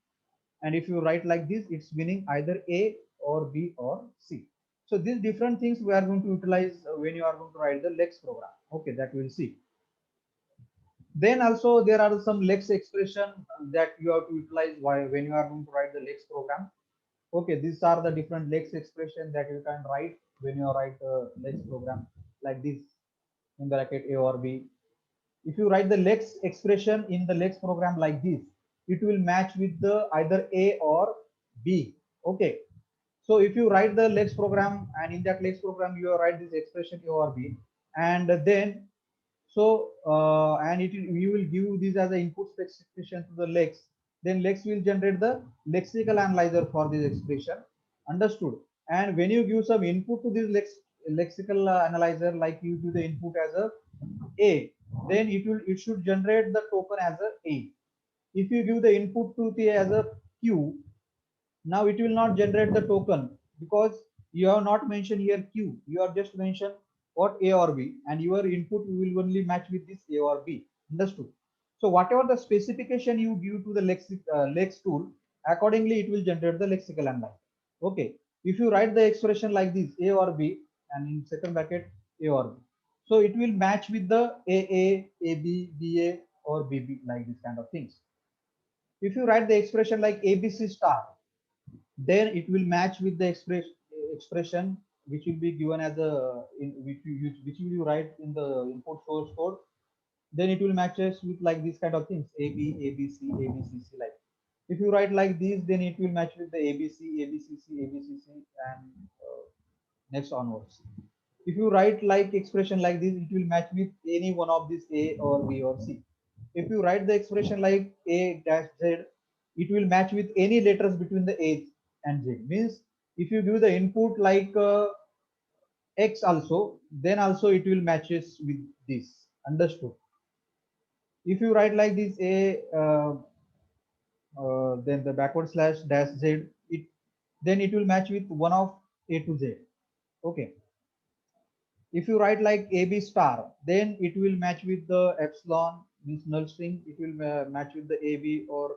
And if you write like this, it's meaning either a or b or c. So these different things we are going to utilize when you are going to write the lex program. Okay, that we'll see. Then also there are some lex expression that you have to utilize when you are going to write the lex program. Okay, these are the different lex expression that you can write when you write a lex program like this, in bracket a or b. If you write the lex expression in the lex program like this, it will match with the either a or b. Okay, so if you write the lex program and in that lex program you write this expression a or b, and then so and you will give this as an input specification to the lex, then lex will generate the lexical analyzer for this expression. Understood? And when you give some input to this lexical analyzer, like you give the input as a, then it should generate the token as a. If you give the input to the as a q, now it will not generate the token, because you have not mentioned here q, you have just mentioned what a or b, and your input will only match with this a or b. Understood? So whatever the specification you give to the lex tool, accordingly it will generate the lexical analyzer. Okay, if you write the expression like this, a or b, and in second bracket a or b, so it will match with the a b or bb, like this kind of things. If you write the expression like abc star, then it will match with the expression which will be given as a which will you write in the input source code. Then it will matches with like this kind of things, a b a b c a b c c, like if you write like this, then it will match with the abc abcc abcc, and next onwards. If you write like expression like this, it will match with any one of these a or b or c. If you write the expression like a dash z, it will match with any letters between the a and z. Means if you give the input like x also, then also it will matches with this. Understood? If you write like this a then the backward slash dash z, it then it will match with one of a to z. Okay, if you write like AB star, then it will match with the epsilon, means null string. It will match with the AB or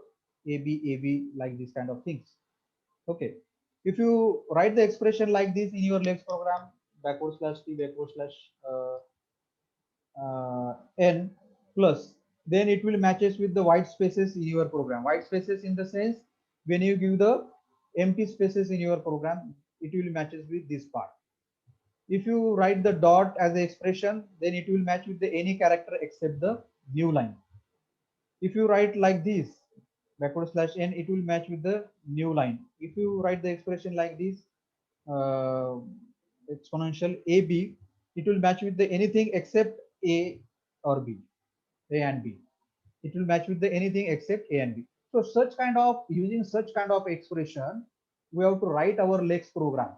AB, AB, like this kind of things. Okay. If you write the expression like this in your lex program, backward slash t backward slash n plus, then it will matches with the white spaces in your program. White spaces in the sense, when you give the empty spaces in your program, it will matches with this part. If you write the dot as the expression, then it will match with the any character except the new line. If you write like this, backward slash n, it will match with the new line. If you write the expression like this, uh, exponential AB, it will match with the anything except A or B, A and B. It will match with the anything except A and B. So such kind of, using such kind of expression, we have to write our lex program,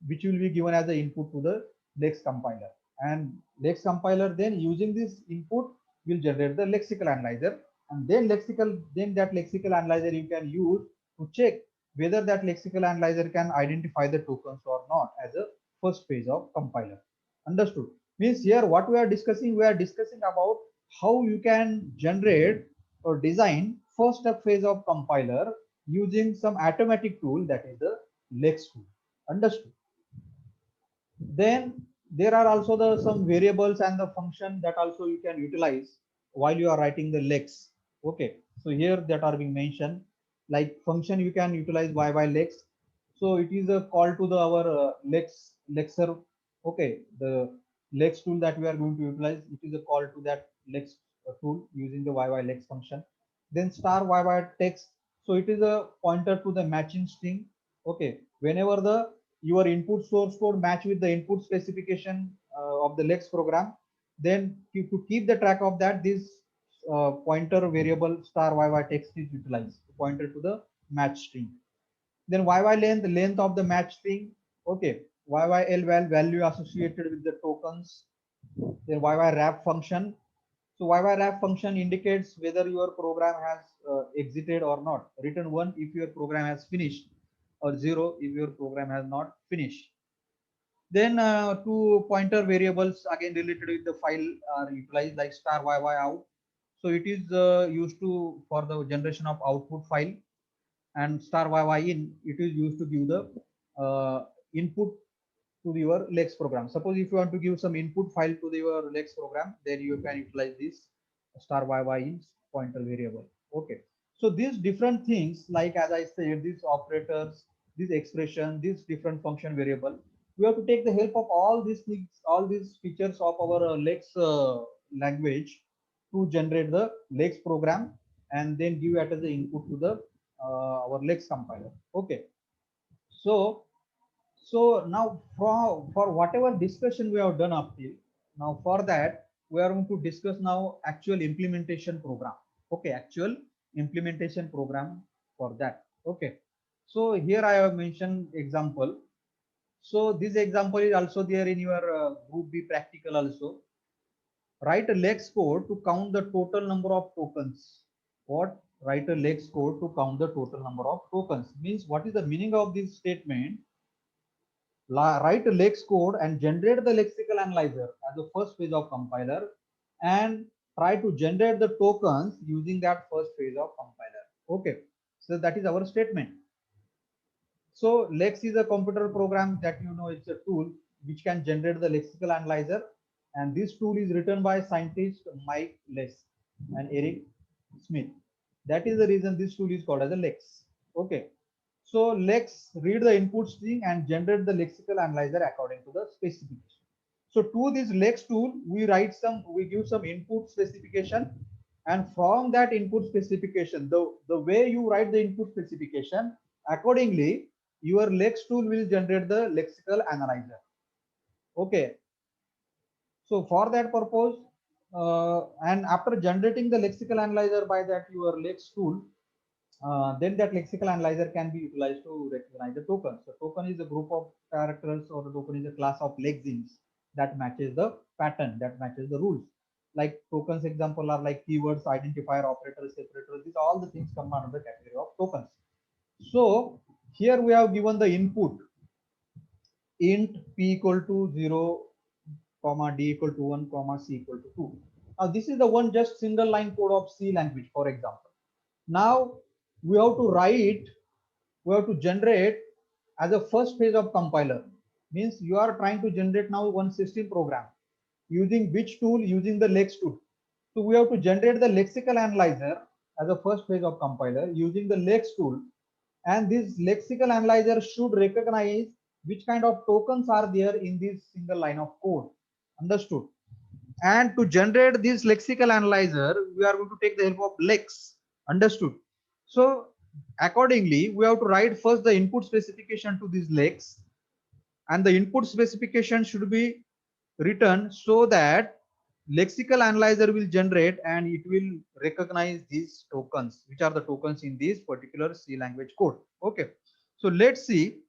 which will be given as the input to the lex compiler. And lex compiler then using this input will generate the lexical analyzer, and then that lexical analyzer you can use to check whether that lexical analyzer can identify the tokens or not as a first phase of compiler. Understood? Means here what we are discussing about how you can generate or design first step phase of compiler using some automatic tool, that is the lex tool. Understood? Then there are also the some variables and the function that also you can utilize while you are writing the lex. Okay, so here that are being mentioned, like function you can utilize lex. So it is a call to the our lexer. Okay, the lex tool that we are going to utilize, it is a call to that lex tool using the lex function. Then star text, so it is a pointer to the matching string. Okay, whenever the your input source code match with the input specification of the lex program, then to keep the track of that, this pointer variable star text is utilized, pointer to the match string. Then length of the match string. Okay, YYL value associated with the tokens. Then wrap function. So wrap function indicates whether your program has exited or not. Return 1 if your program has finished, or 0 if your program has not finished. Then two pointer variables again related with the file are utilized, like star out. So it is used to for the generation of output file, and star in, it is used to give the input to your lex program. Suppose if you want to give some input file to your lex program, then you can utilize this star in pointer variable. Okay, so these different things, like as I said, these operators, this expression, this different function variable, we have to take the help of all these things, all these features of our lex language to generate the lex program, and then give it as the input to the our lex compiler. Okay, so now for whatever discussion we have done up till now, for that we are going to discuss now actual implementation program. Okay, actual implementation program for that. Okay, so here I have mentioned example. So this example is also there in your group B practical also. Write a lex code to count the total number of tokens. What? Write a lex code to count the total number of tokens. Means what is the meaning of this statement? Write a lex code and generate the lexical analyzer as the first phase of compiler, and try to generate the tokens using that first phase of compiler. Okay, so that is our statement. So lex is a computer program that it's a tool which can generate the lexical analyzer, and this tool is written by scientist Mike Lex and Eric Smith. That is the reason this tool is called as a lex. Okay, so lex read the input string and generate the lexical analyzer according to the specification. So to this lex tool, we give some input specification, and from that input specification, the way you write the input specification, accordingly your lex tool will generate the lexical analyzer. Okay, so for that purpose, and after generating the lexical analyzer by that your lex tool, then that lexical analyzer can be utilized to recognize the tokens. So token is a group of characters, or the token is a class of lexemes that matches the pattern, that matches the rules. Like tokens example are like keywords, identifier, operators, separators. These all the things come under the category of tokens. So here we have given the input int p equal to 0, comma d equal to 1, comma c equal to 2. Now this is the one just single line code of C language, for example. Now we have to generate as a first phase of compiler. Means you are trying to generate now one system program using which tool? Using the Lex tool. So we have to generate the lexical analyzer as a first phase of compiler using the Lex tool, and this lexical analyzer should recognize which kind of tokens are there in this single line of code. Understood? And to generate this lexical analyzer, we are going to take the help of Lex. Understood? So accordingly, we have to write first the input specification to this Lex, and the input specification should be written so that lexical analyzer will generate and it will recognize these tokens, which are the tokens in this particular C language code. Okay, so let's see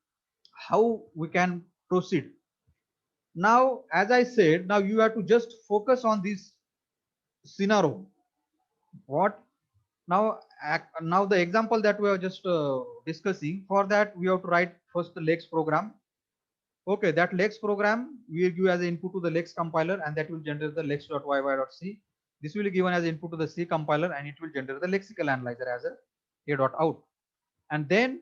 how we can proceed. Now, as I said, now you have to just focus on this scenario. What now? Now the example that we are just discussing, for that we have to write first the Lex program. Okay, that Lex program we will give as an input to the Lex compiler, and that will generate the lex.yy.c. This will be given as input to the C compiler, and it will generate the lexical analyzer as a.out. And then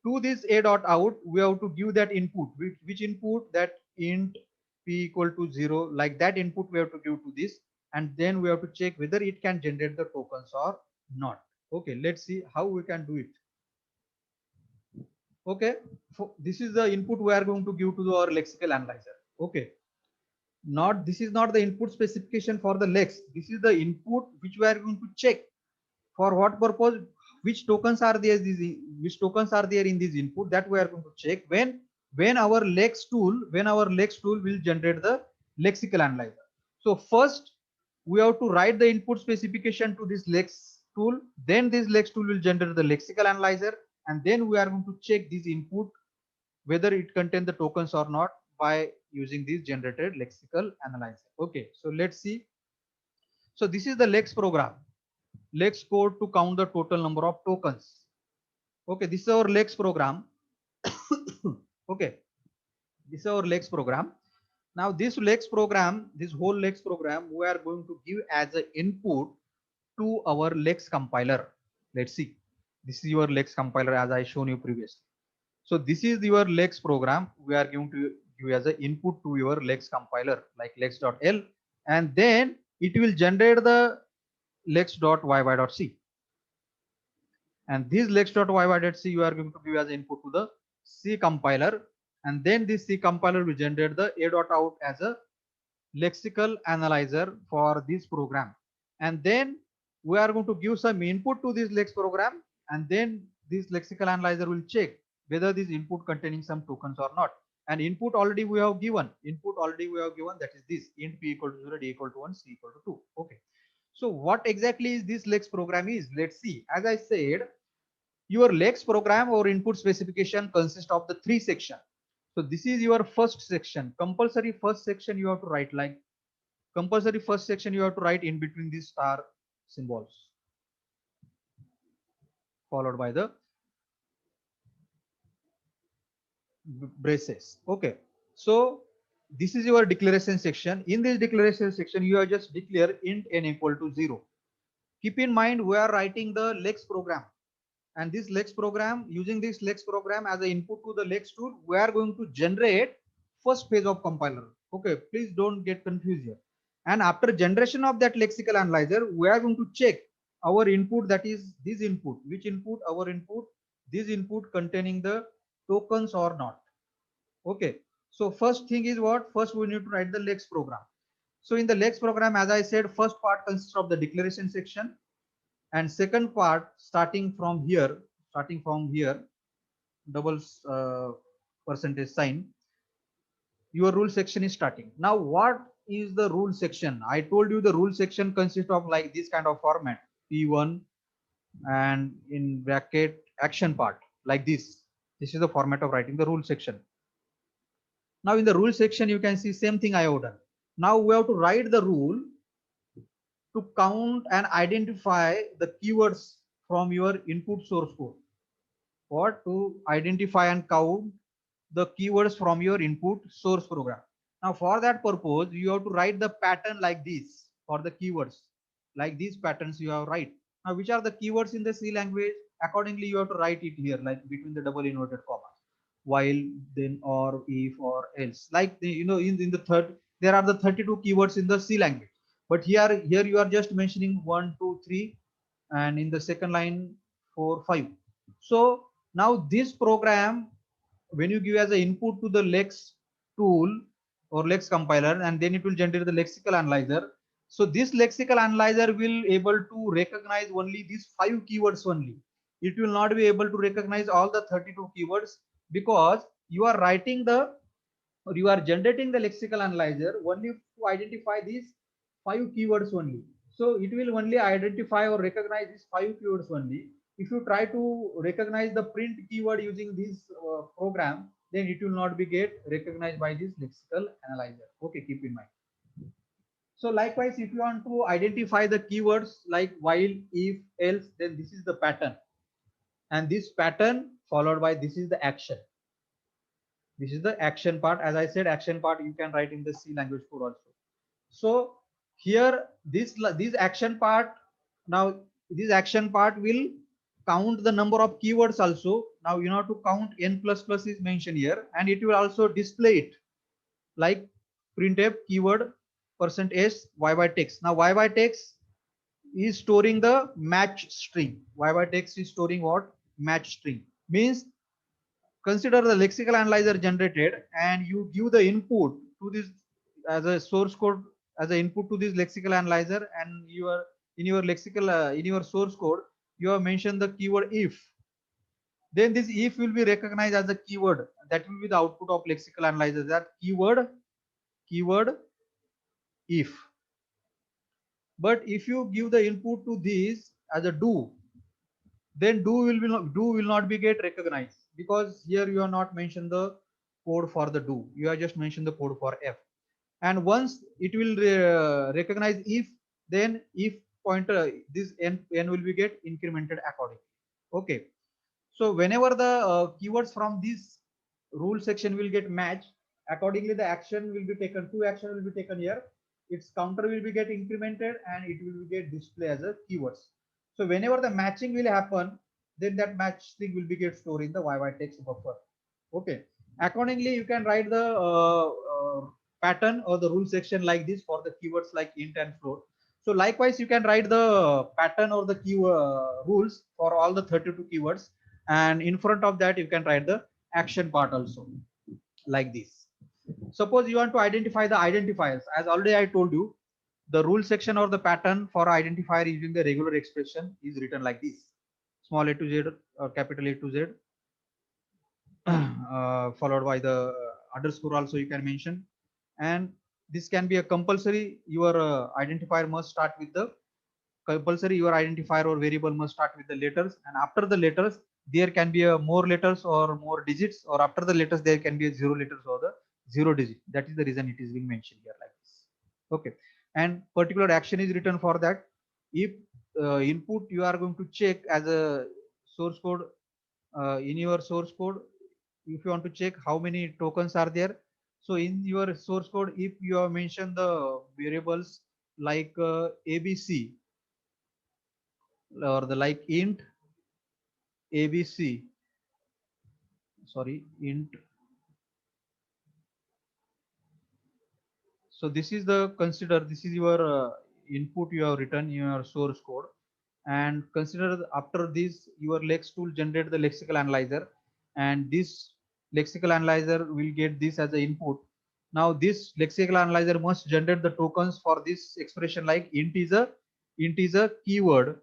to this a.out, we have to give that input. Which input? That int p equal to 0. Like that input we have to give to this, and then we have to check whether it can generate the tokens or not. Okay, let's see how we can do it. Okay, this is the input we are going to give to our lexical analyzer. Okay, not this is not the input specification for the Lex. This is the input which we are going to check for what purpose, which tokens are there, which tokens are there in this input, that we are going to check when our Lex tool will generate the lexical analyzer. So first we have to write the input specification to this Lex tool, then this Lex tool will generate the lexical analyzer, and then we are going to check this input whether it contains the tokens or not by using this generated lexical analyzer. Okay, so let's see. So this is the Lex program, Lex code to count the total number of tokens. Okay, this is our Lex program. Okay, this is our Lex program. Now this Lex program, this whole Lex program, we are going to give as an input to our Lex compiler. Let's see. This is your Lex compiler as I shown you previously. So this is your Lex program. We are going to give as an input to your Lex compiler like lex.l, and then it will generate the lex.yy.c. And this lex.yy.c you are going to give as input to the C compiler, and then this C compiler will generate the a.out as a lexical analyzer for this program. And then we are going to give some input to this Lex program, and then this lexical analyzer will check whether this input containing some tokens or not. And input already we have given, that is this int p equal to 0, d equal to 1, c equal to 2. Okay, so what exactly is this Lex program is? Let's see. As I said, your Lex program or input specification consists of the 3 sections. So this is your first section. Compulsory first section you have to write like compulsory first section you have to write in between these star symbols, followed by the braces. Okay, so this is your declaration section. In this declaration section you have just declare int n equal to 0. Keep in mind we are writing the Lex program, and this Lex program, using this Lex program as an input to the Lex tool, we are going to generate first phase of compiler. Okay, please don't get confused here. And after generation of that lexical analyzer, we are going to check our input, that is this input. Which input? Our input, this input containing the tokens or not. Okay, so first thing is what? First we need to write the Lex program. So in the Lex program, as I said, first part consists of the declaration section, and second part starting from here, double percentage sign, your rule section is starting. Now what is the rule section? I told you the rule section consists of like this kind of format, p1 and in bracket action part, like this is the format of writing the rule section. Now in the rule section you can see same thing I have done. Now we have to write the rule to count and identify the keywords from your input source code, or to identify and count the keywords from your input source program. Now for that purpose you have to write the pattern like this for the keywords, like these patterns you have write. Now which are the keywords in the C language? Accordingly you have to write it here like between the double inverted commas. while, then, or, if, or else. Like in the third, there are the 32 keywords in the C language. But here you are just mentioning 1, 2, 3, and in the second line 4, 5. So now this program, when you give as an input to the Lex tool or Lex compiler, and then it will generate the lexical analyzer. So this lexical analyzer will able to recognize only these 5 keywords only. It will not be able to recognize all the 32 keywords, because you are writing the, or you are generating the lexical analyzer only to identify these 5 keywords only. So it will only identify or recognize these 5 keywords only. If you try to recognize the print keyword using this program, then it will not be get recognized by this lexical analyzer. Okay, keep in mind. So likewise, if you want to identify the keywords like while, if, else, then this is the pattern, and this pattern followed by this is the action. This is the action part. As I said, action part you can write in the C language code also. So here this action part, now this action part will count the number of keywords also. Now you have to count n plus plus is mentioned here, and it will also display it like printf keyword %s y by text. Now y by text is storing the match string. Y by text is storing what? Match string. Means consider the lexical analyzer generated, and you give the input to this as a source code, as an input to this lexical analyzer, and in your lexical in your source code you have mentioned the keyword if. Then this if will be recognized as a keyword, that will be the output of lexical analyzer, that keyword if. But if you give the input to this as a do, then do will not be get recognized, because here you are not mentioned the code for the do, you are just mentioned the code for f. And once it will recognize if, then if pointer, this n will be get incremented accordingly. Okay, so whenever the keywords from this rule section will get matched, accordingly the action will be taken, two action will be taken here. Its counter will be get incremented, and it will get display as a keywords. So whenever the matching will happen, then that match string will be get stored in the YY text buffer. Okay, accordingly you can write the pattern or the rule section like this for the keywords like int and float. So likewise you can write the pattern or the keyword rules for all the 32 keywords, and in front of that you can write the action part also like this. Suppose you want to identify the identifiers, as already I told you, the rule section or the pattern for identifier using the regular expression is written like this: small a to z or capital A to z, followed by the underscore also you can mention. And this can be a compulsory, your identifier must start with the compulsory, your identifier or variable must start with the letters, and after the letters there can be a more letters or more digits, or after the letters there can be a zero letters or the zero digit. That is the reason it is being mentioned here like this. Okay, and particular action is written for that. If input you are going to check as a source code, in your source code, if you want to check how many tokens are there, so in your source code if you have mentioned the variables like abc, or the like int abc, sorry, int. So this is the consider, this is your input you have written in your source code, and consider after this your lex tool generate the lexical analyzer, and this lexical analyzer will get this as an input. Now this lexical analyzer must generate the tokens for this expression like int is a keyword.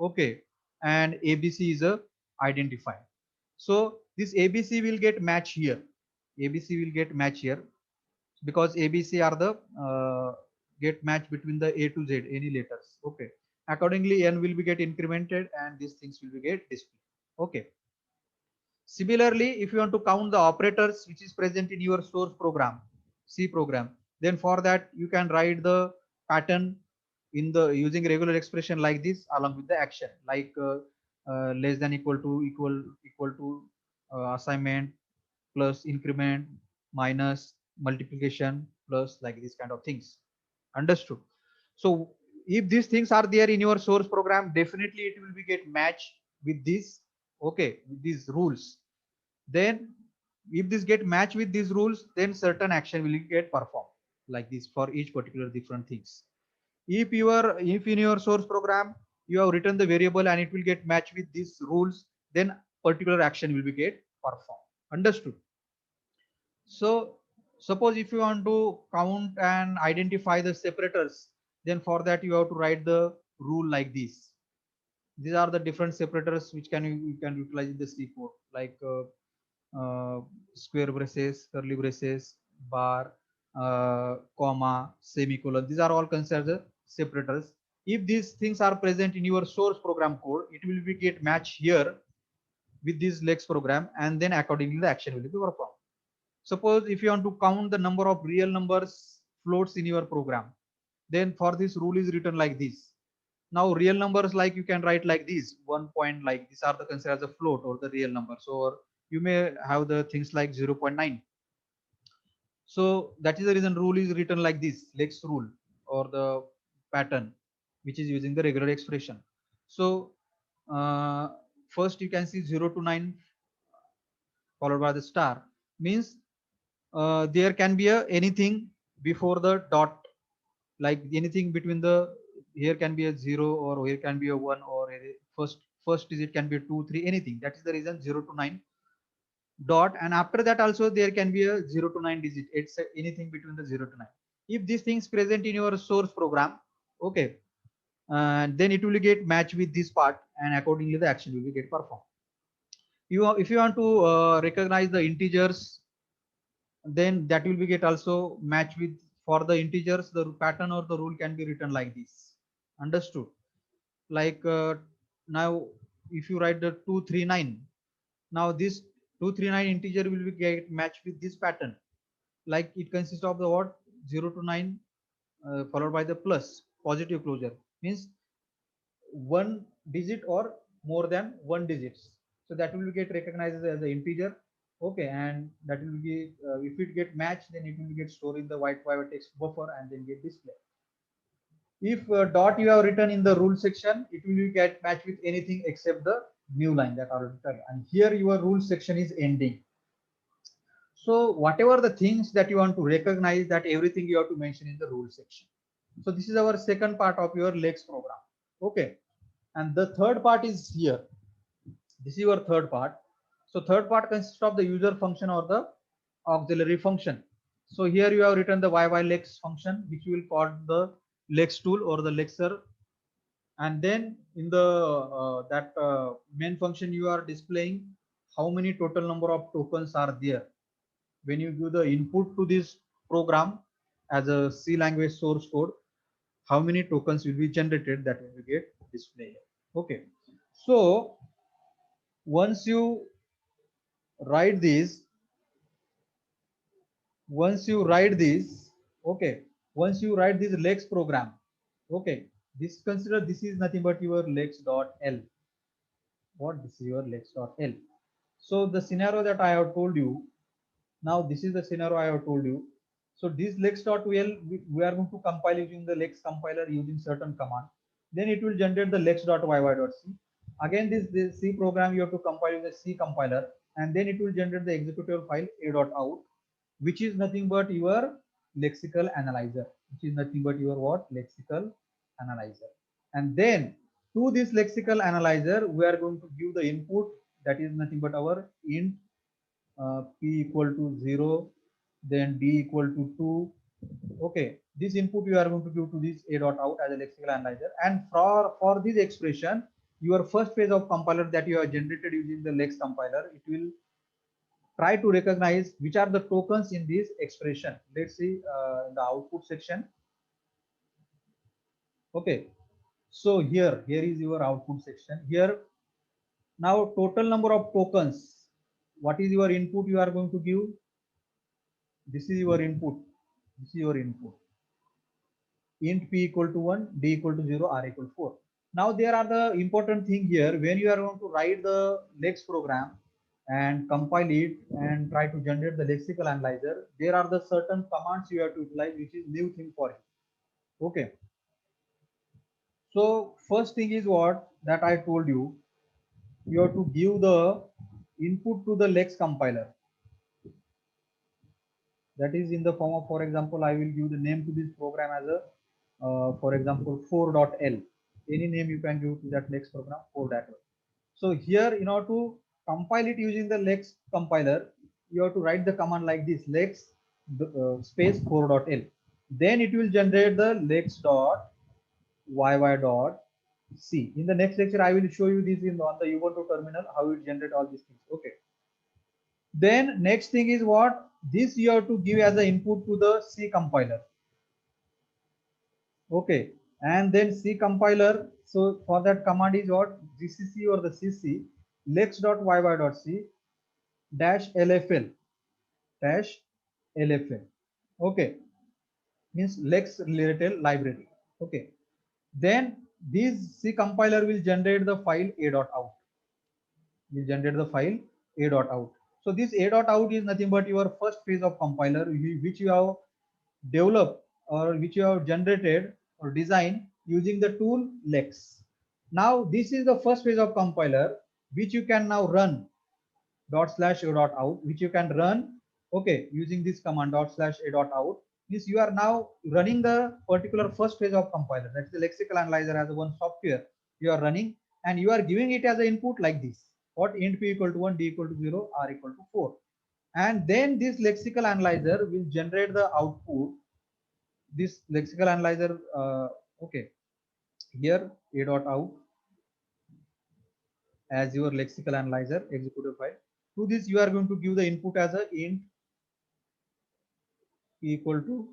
Okay, and abc is a identifier. So this abc will get match here, abc will get match here, because ABC are the get match between the A to Z, any letters. Okay. Accordingly, N will be get incremented, and these things will be get displayed. Okay. Similarly, if you want to count the operators which is present in your source program, C program, then for that you can write the pattern in the using regular expression like this along with the action like less than equal to assignment plus increment minus multiplication plus like these kind of things. Understood? So if these things are there in your source program, definitely it will be get matched with this. Okay, with these rules. Then if this get match with these rules, then certain action will get performed like this for each particular different things. If in your source program you have written the variable and it will get matched with these rules, then particular action will be get performed. Understood? So suppose if you want to count and identify the separators, then for that you have to write the rule like this. These are the different separators which you can utilize in the C code, like square braces, curly braces, bar, comma, semicolon. These are all considered as separators. If these things are present in your source program code, it will be get match here with this lex program, and then accordingly the action will be performed. Suppose if you want to count the number of real numbers floats in your program, then for this rule is written like this. Now real numbers, like you can write like this, 1 point, like these are the considered as a float or the real numbers, or you may have the things like 0.9. So that is the reason rule is written like this, lex rule or the pattern, which is using the regular expression. So first you can see 0 to 9 followed by the star, means there can be a anything before the dot, like anything between the, here can be a 0 or here can be a 1, or first digit can be a 2 3, anything. That is the reason 0 to 9 dot, and after that also there can be a 0 to 9 digit. It's anything between the 0 to 9. If these things present in your source program, okay, then it will get matched with this part, and accordingly the action will be get performed. If you want to recognize the integers, then that will be get also matched with, for the integers the pattern or the rule can be written like this. Understood? Like now if you write the 239, now this 239 integer will be get matched with this pattern, like it consists of the what, 0 to 9 followed by the plus positive closure, means one digit or more than one digits. So that will get recognized as an integer. Okay, and that will be if it get matched, then it will get stored in the white private text buffer and then get displayed. If dot you have written in the rule section, it will get matched with anything except the new line that are written, and here your rule section is ending. So whatever the things that you want to recognize, that everything you have to mention in the rule section. So this is our second part of your lex program. Okay, and the third part is here. This is your third part. So third part consists of the user function or the auxiliary function. So here you have written the yylex function, which you will call the lex tool or the lexer, and then in the that main function you are displaying how many total number of tokens are there. When you give the input to this program as a C language source code, how many tokens will be generated, that will get displayed. Okay, so once you write this, okay, once you write this lex program, okay, this consider this is nothing but your lex.l. What, this is your lex.l. So the scenario that I have told you, now this is the scenario I have told you. So this lex.l, we are going to compile using the lex compiler using certain command. Then it will generate the lex.yy.c. Again, this C program you have to compile with the C compiler, and then it will generate the executable file a.out, which is nothing but your lexical analyzer. Which is nothing but your what? Lexical analyzer. And then to this lexical analyzer, we are going to give the input, that is nothing but our int p equal to 0, then d equal to 2. Okay, this input you are going to give to this a.out as a lexical analyzer, and for this expression, your first phase of compiler that you have generated using the lex compiler, it will try to recognize which are the tokens in this expression. Let's see in the output section. Okay, so here is your output section. Here now total number of tokens. What is your input you are going to give? This is your input. This is your input. Int p equal to 1, d equal to 0, r equal to 4. Now there are the important thing here. When you are going to write the lex program and compile it and try to generate the lexical analyzer, there are the certain commands you have to utilize, which is new thing for you. Okay. So first thing is what that I told you. You have to give the input to the lex compiler. That is in the form of, for example, I will give the name to this program as a, for example, 4.l. Any name you can give to that Lex program, 4.l. So here, in order to compile it using the Lex compiler, you have to write the command like this: Lex space 4.l. Then it will generate the Lex dot yy.c. In the next lecture, I will show you this in on the Ubuntu terminal how it generate all these things. Okay. Then next thing is what this you have to give as an input to the C compiler. Okay, and then C compiler. So for that command is what gcc or the cc lex.yy.c dash lfl dash lfl. Okay, means lex related library. Okay, then this C compiler will generate the file a.out. Will generate the file a.out. So this a.out is nothing but your first phase of compiler which you have developed or which you have generated or designed using the tool Lex. Now this is the first phase of compiler which you can now run ./a.out, which you can run, okay, using this command ./a.out. Means you are now running the particular first phase of compiler, that's the lexical analyzer as one software you are running, and you are giving it as an input like this: what int p equal to 1, d equal to 0, r equal to 4. And then this lexical analyzer will generate the output. This lexical analyzer, okay, here a.out as your lexical analyzer executable file. To this you are going to give the input as a int equal to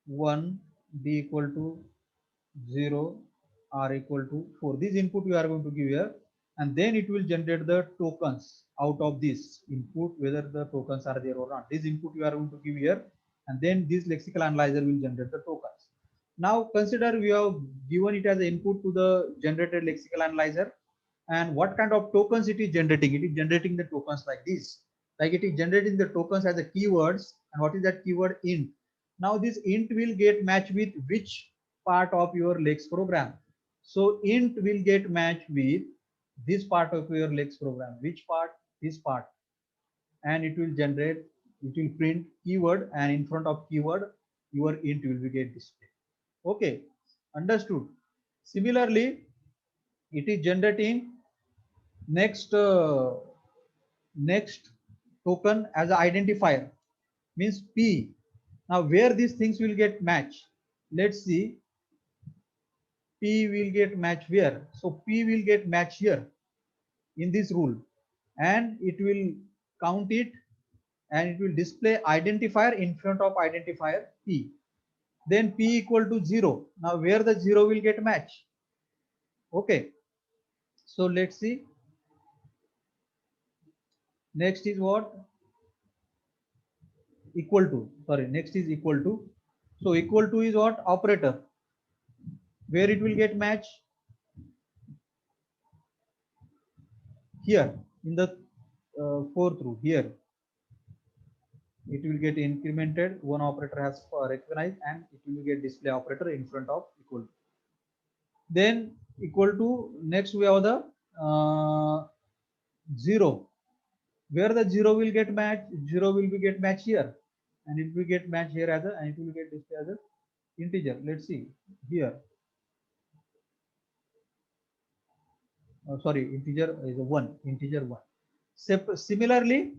1, d equal to 0, r equal to 4. This input you are going to give here, and then it will generate the tokens out of this input, whether the tokens are there or not. This input you are going to give here, and then this lexical analyzer will generate the tokens. Now consider we have given it as an input to the generated lexical analyzer, and what kind of tokens it is generating. It is generating the tokens like this, like it is generating the tokens as a keywords. And what is that keyword? Int. Now this int will get matched with which part of your Lex program? So int will get matched with this part of your Lex program. Which part? This part. And it will generate, it will print keyword, and in front of keyword your int will be get displayed. Okay, understood. Similarly, it is generating next next token as an identifier, means p. Now where these things will get matched, let's see. P will get matched where? So P will get matched here in this rule, and it will count it, and it will display identifier in front of identifier P. Then P equal to 0. Now where the 0 will get matched? Okay, so let's see. Next is what? Equal to, sorry, next is equal to. So equal to is what? Operator. Where it will get matched? Here in the fourth row here. It will get incremented. One operator has recognized, and it will get display operator in front of equal to. Then equal to, next we have the 0. Where the 0 will get matched? 0 will be get matched here, and it will get matched here as a, and it will get displayed as a integer. Let's see here. Sorry, integer is a 1. Integer 1. Similarly,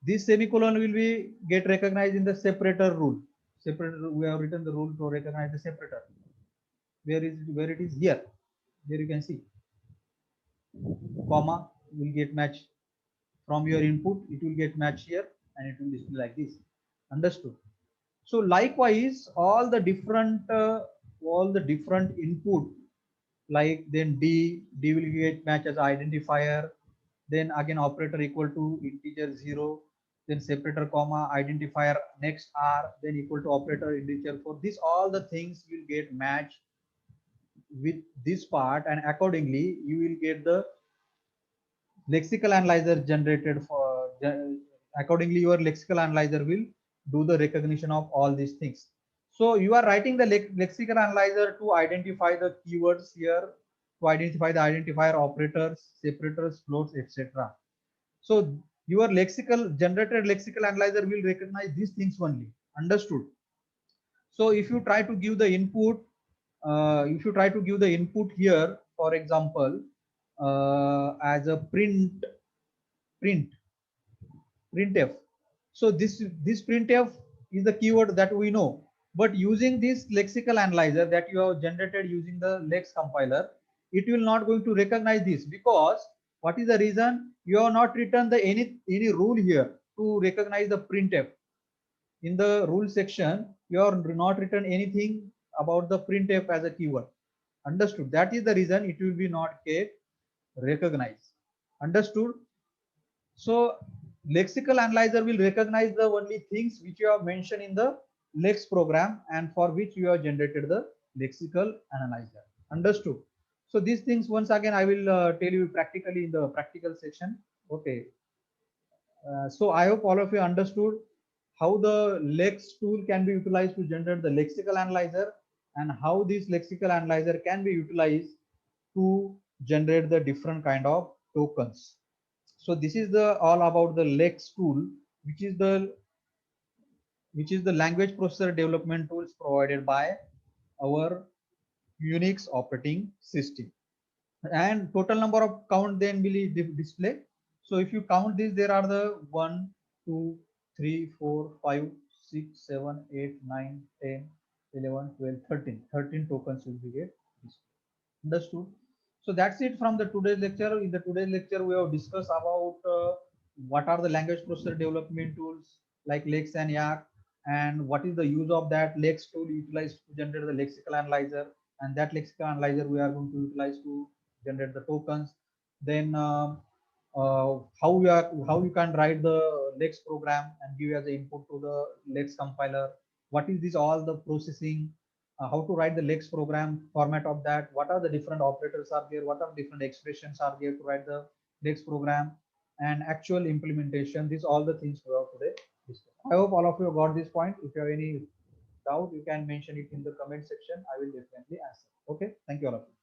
this semicolon will be get recognized in the separator rule. Separator, we have written the rule to recognize the separator. Where it is here? Here you can see comma will get matched from your input. It will get matched here, and it will display like this. Understood? So likewise, all the different input, like then D will get matched as identifier. Then again operator equal to integer 0, then separator comma identifier next R, then equal to operator integer 4. This all the things will get matched with this part, and accordingly you will get the lexical analyzer generated for accordingly your lexical analyzer will do the recognition of all these things. So you are writing the lexical analyzer to identify the keywords here, to identify the identifier operators, separators, floats, etc. So your generated lexical analyzer will recognize these things only. Understood? So if you try to give the input, here, for example, as a print printf. So this printf is the keyword that we know, but using this lexical analyzer that you have generated using the lex compiler, it will not going to recognize this, because what is the reason? You have not written the any rule here to recognize the printf. In the rule section, you are not written anything about the printf as a keyword. Understood? That is the reason it will be not get recognized. Understood? So lexical analyzer will recognize the only things which you have mentioned in the lex program and for which you have generated the lexical analyzer. Understood? So these things once again I will tell you practically in the practical section. Okay. So I hope all of you understood how the lex tool can be utilized to generate the lexical analyzer, and how this lexical analyzer can be utilized to generate the different kind of tokens. So this is the all about the lex tool, which is the language processor development tools provided by our Unix operating system. And total number of count then will display. So if you count this, there are the 1, 2, 3, 4, 5, 6, 7, 8, 9, 10, 11, 12, 13. 13 tokens will be get displayed. Understood? So that's it from the today's lecture. In the today's lecture, we have discussed about what are the language processor development tools like Lex and Yak, and what is the use of that Lex tool utilized to generate the lexical analyzer, and that lexical analyzer we are going to utilize to generate the tokens. Then how you can write the Lex program and give as an input to the Lex compiler. What is this all the processing? How to write the Lex program, format of that, what are the different operators are there, what are different expressions are there to write the Lex program, and actual implementation. These all the things we have today discussed. I hope all of you got this point. If you have any doubt, you can mention it in the comment section. I will definitely answer. Okay, thank you all of you.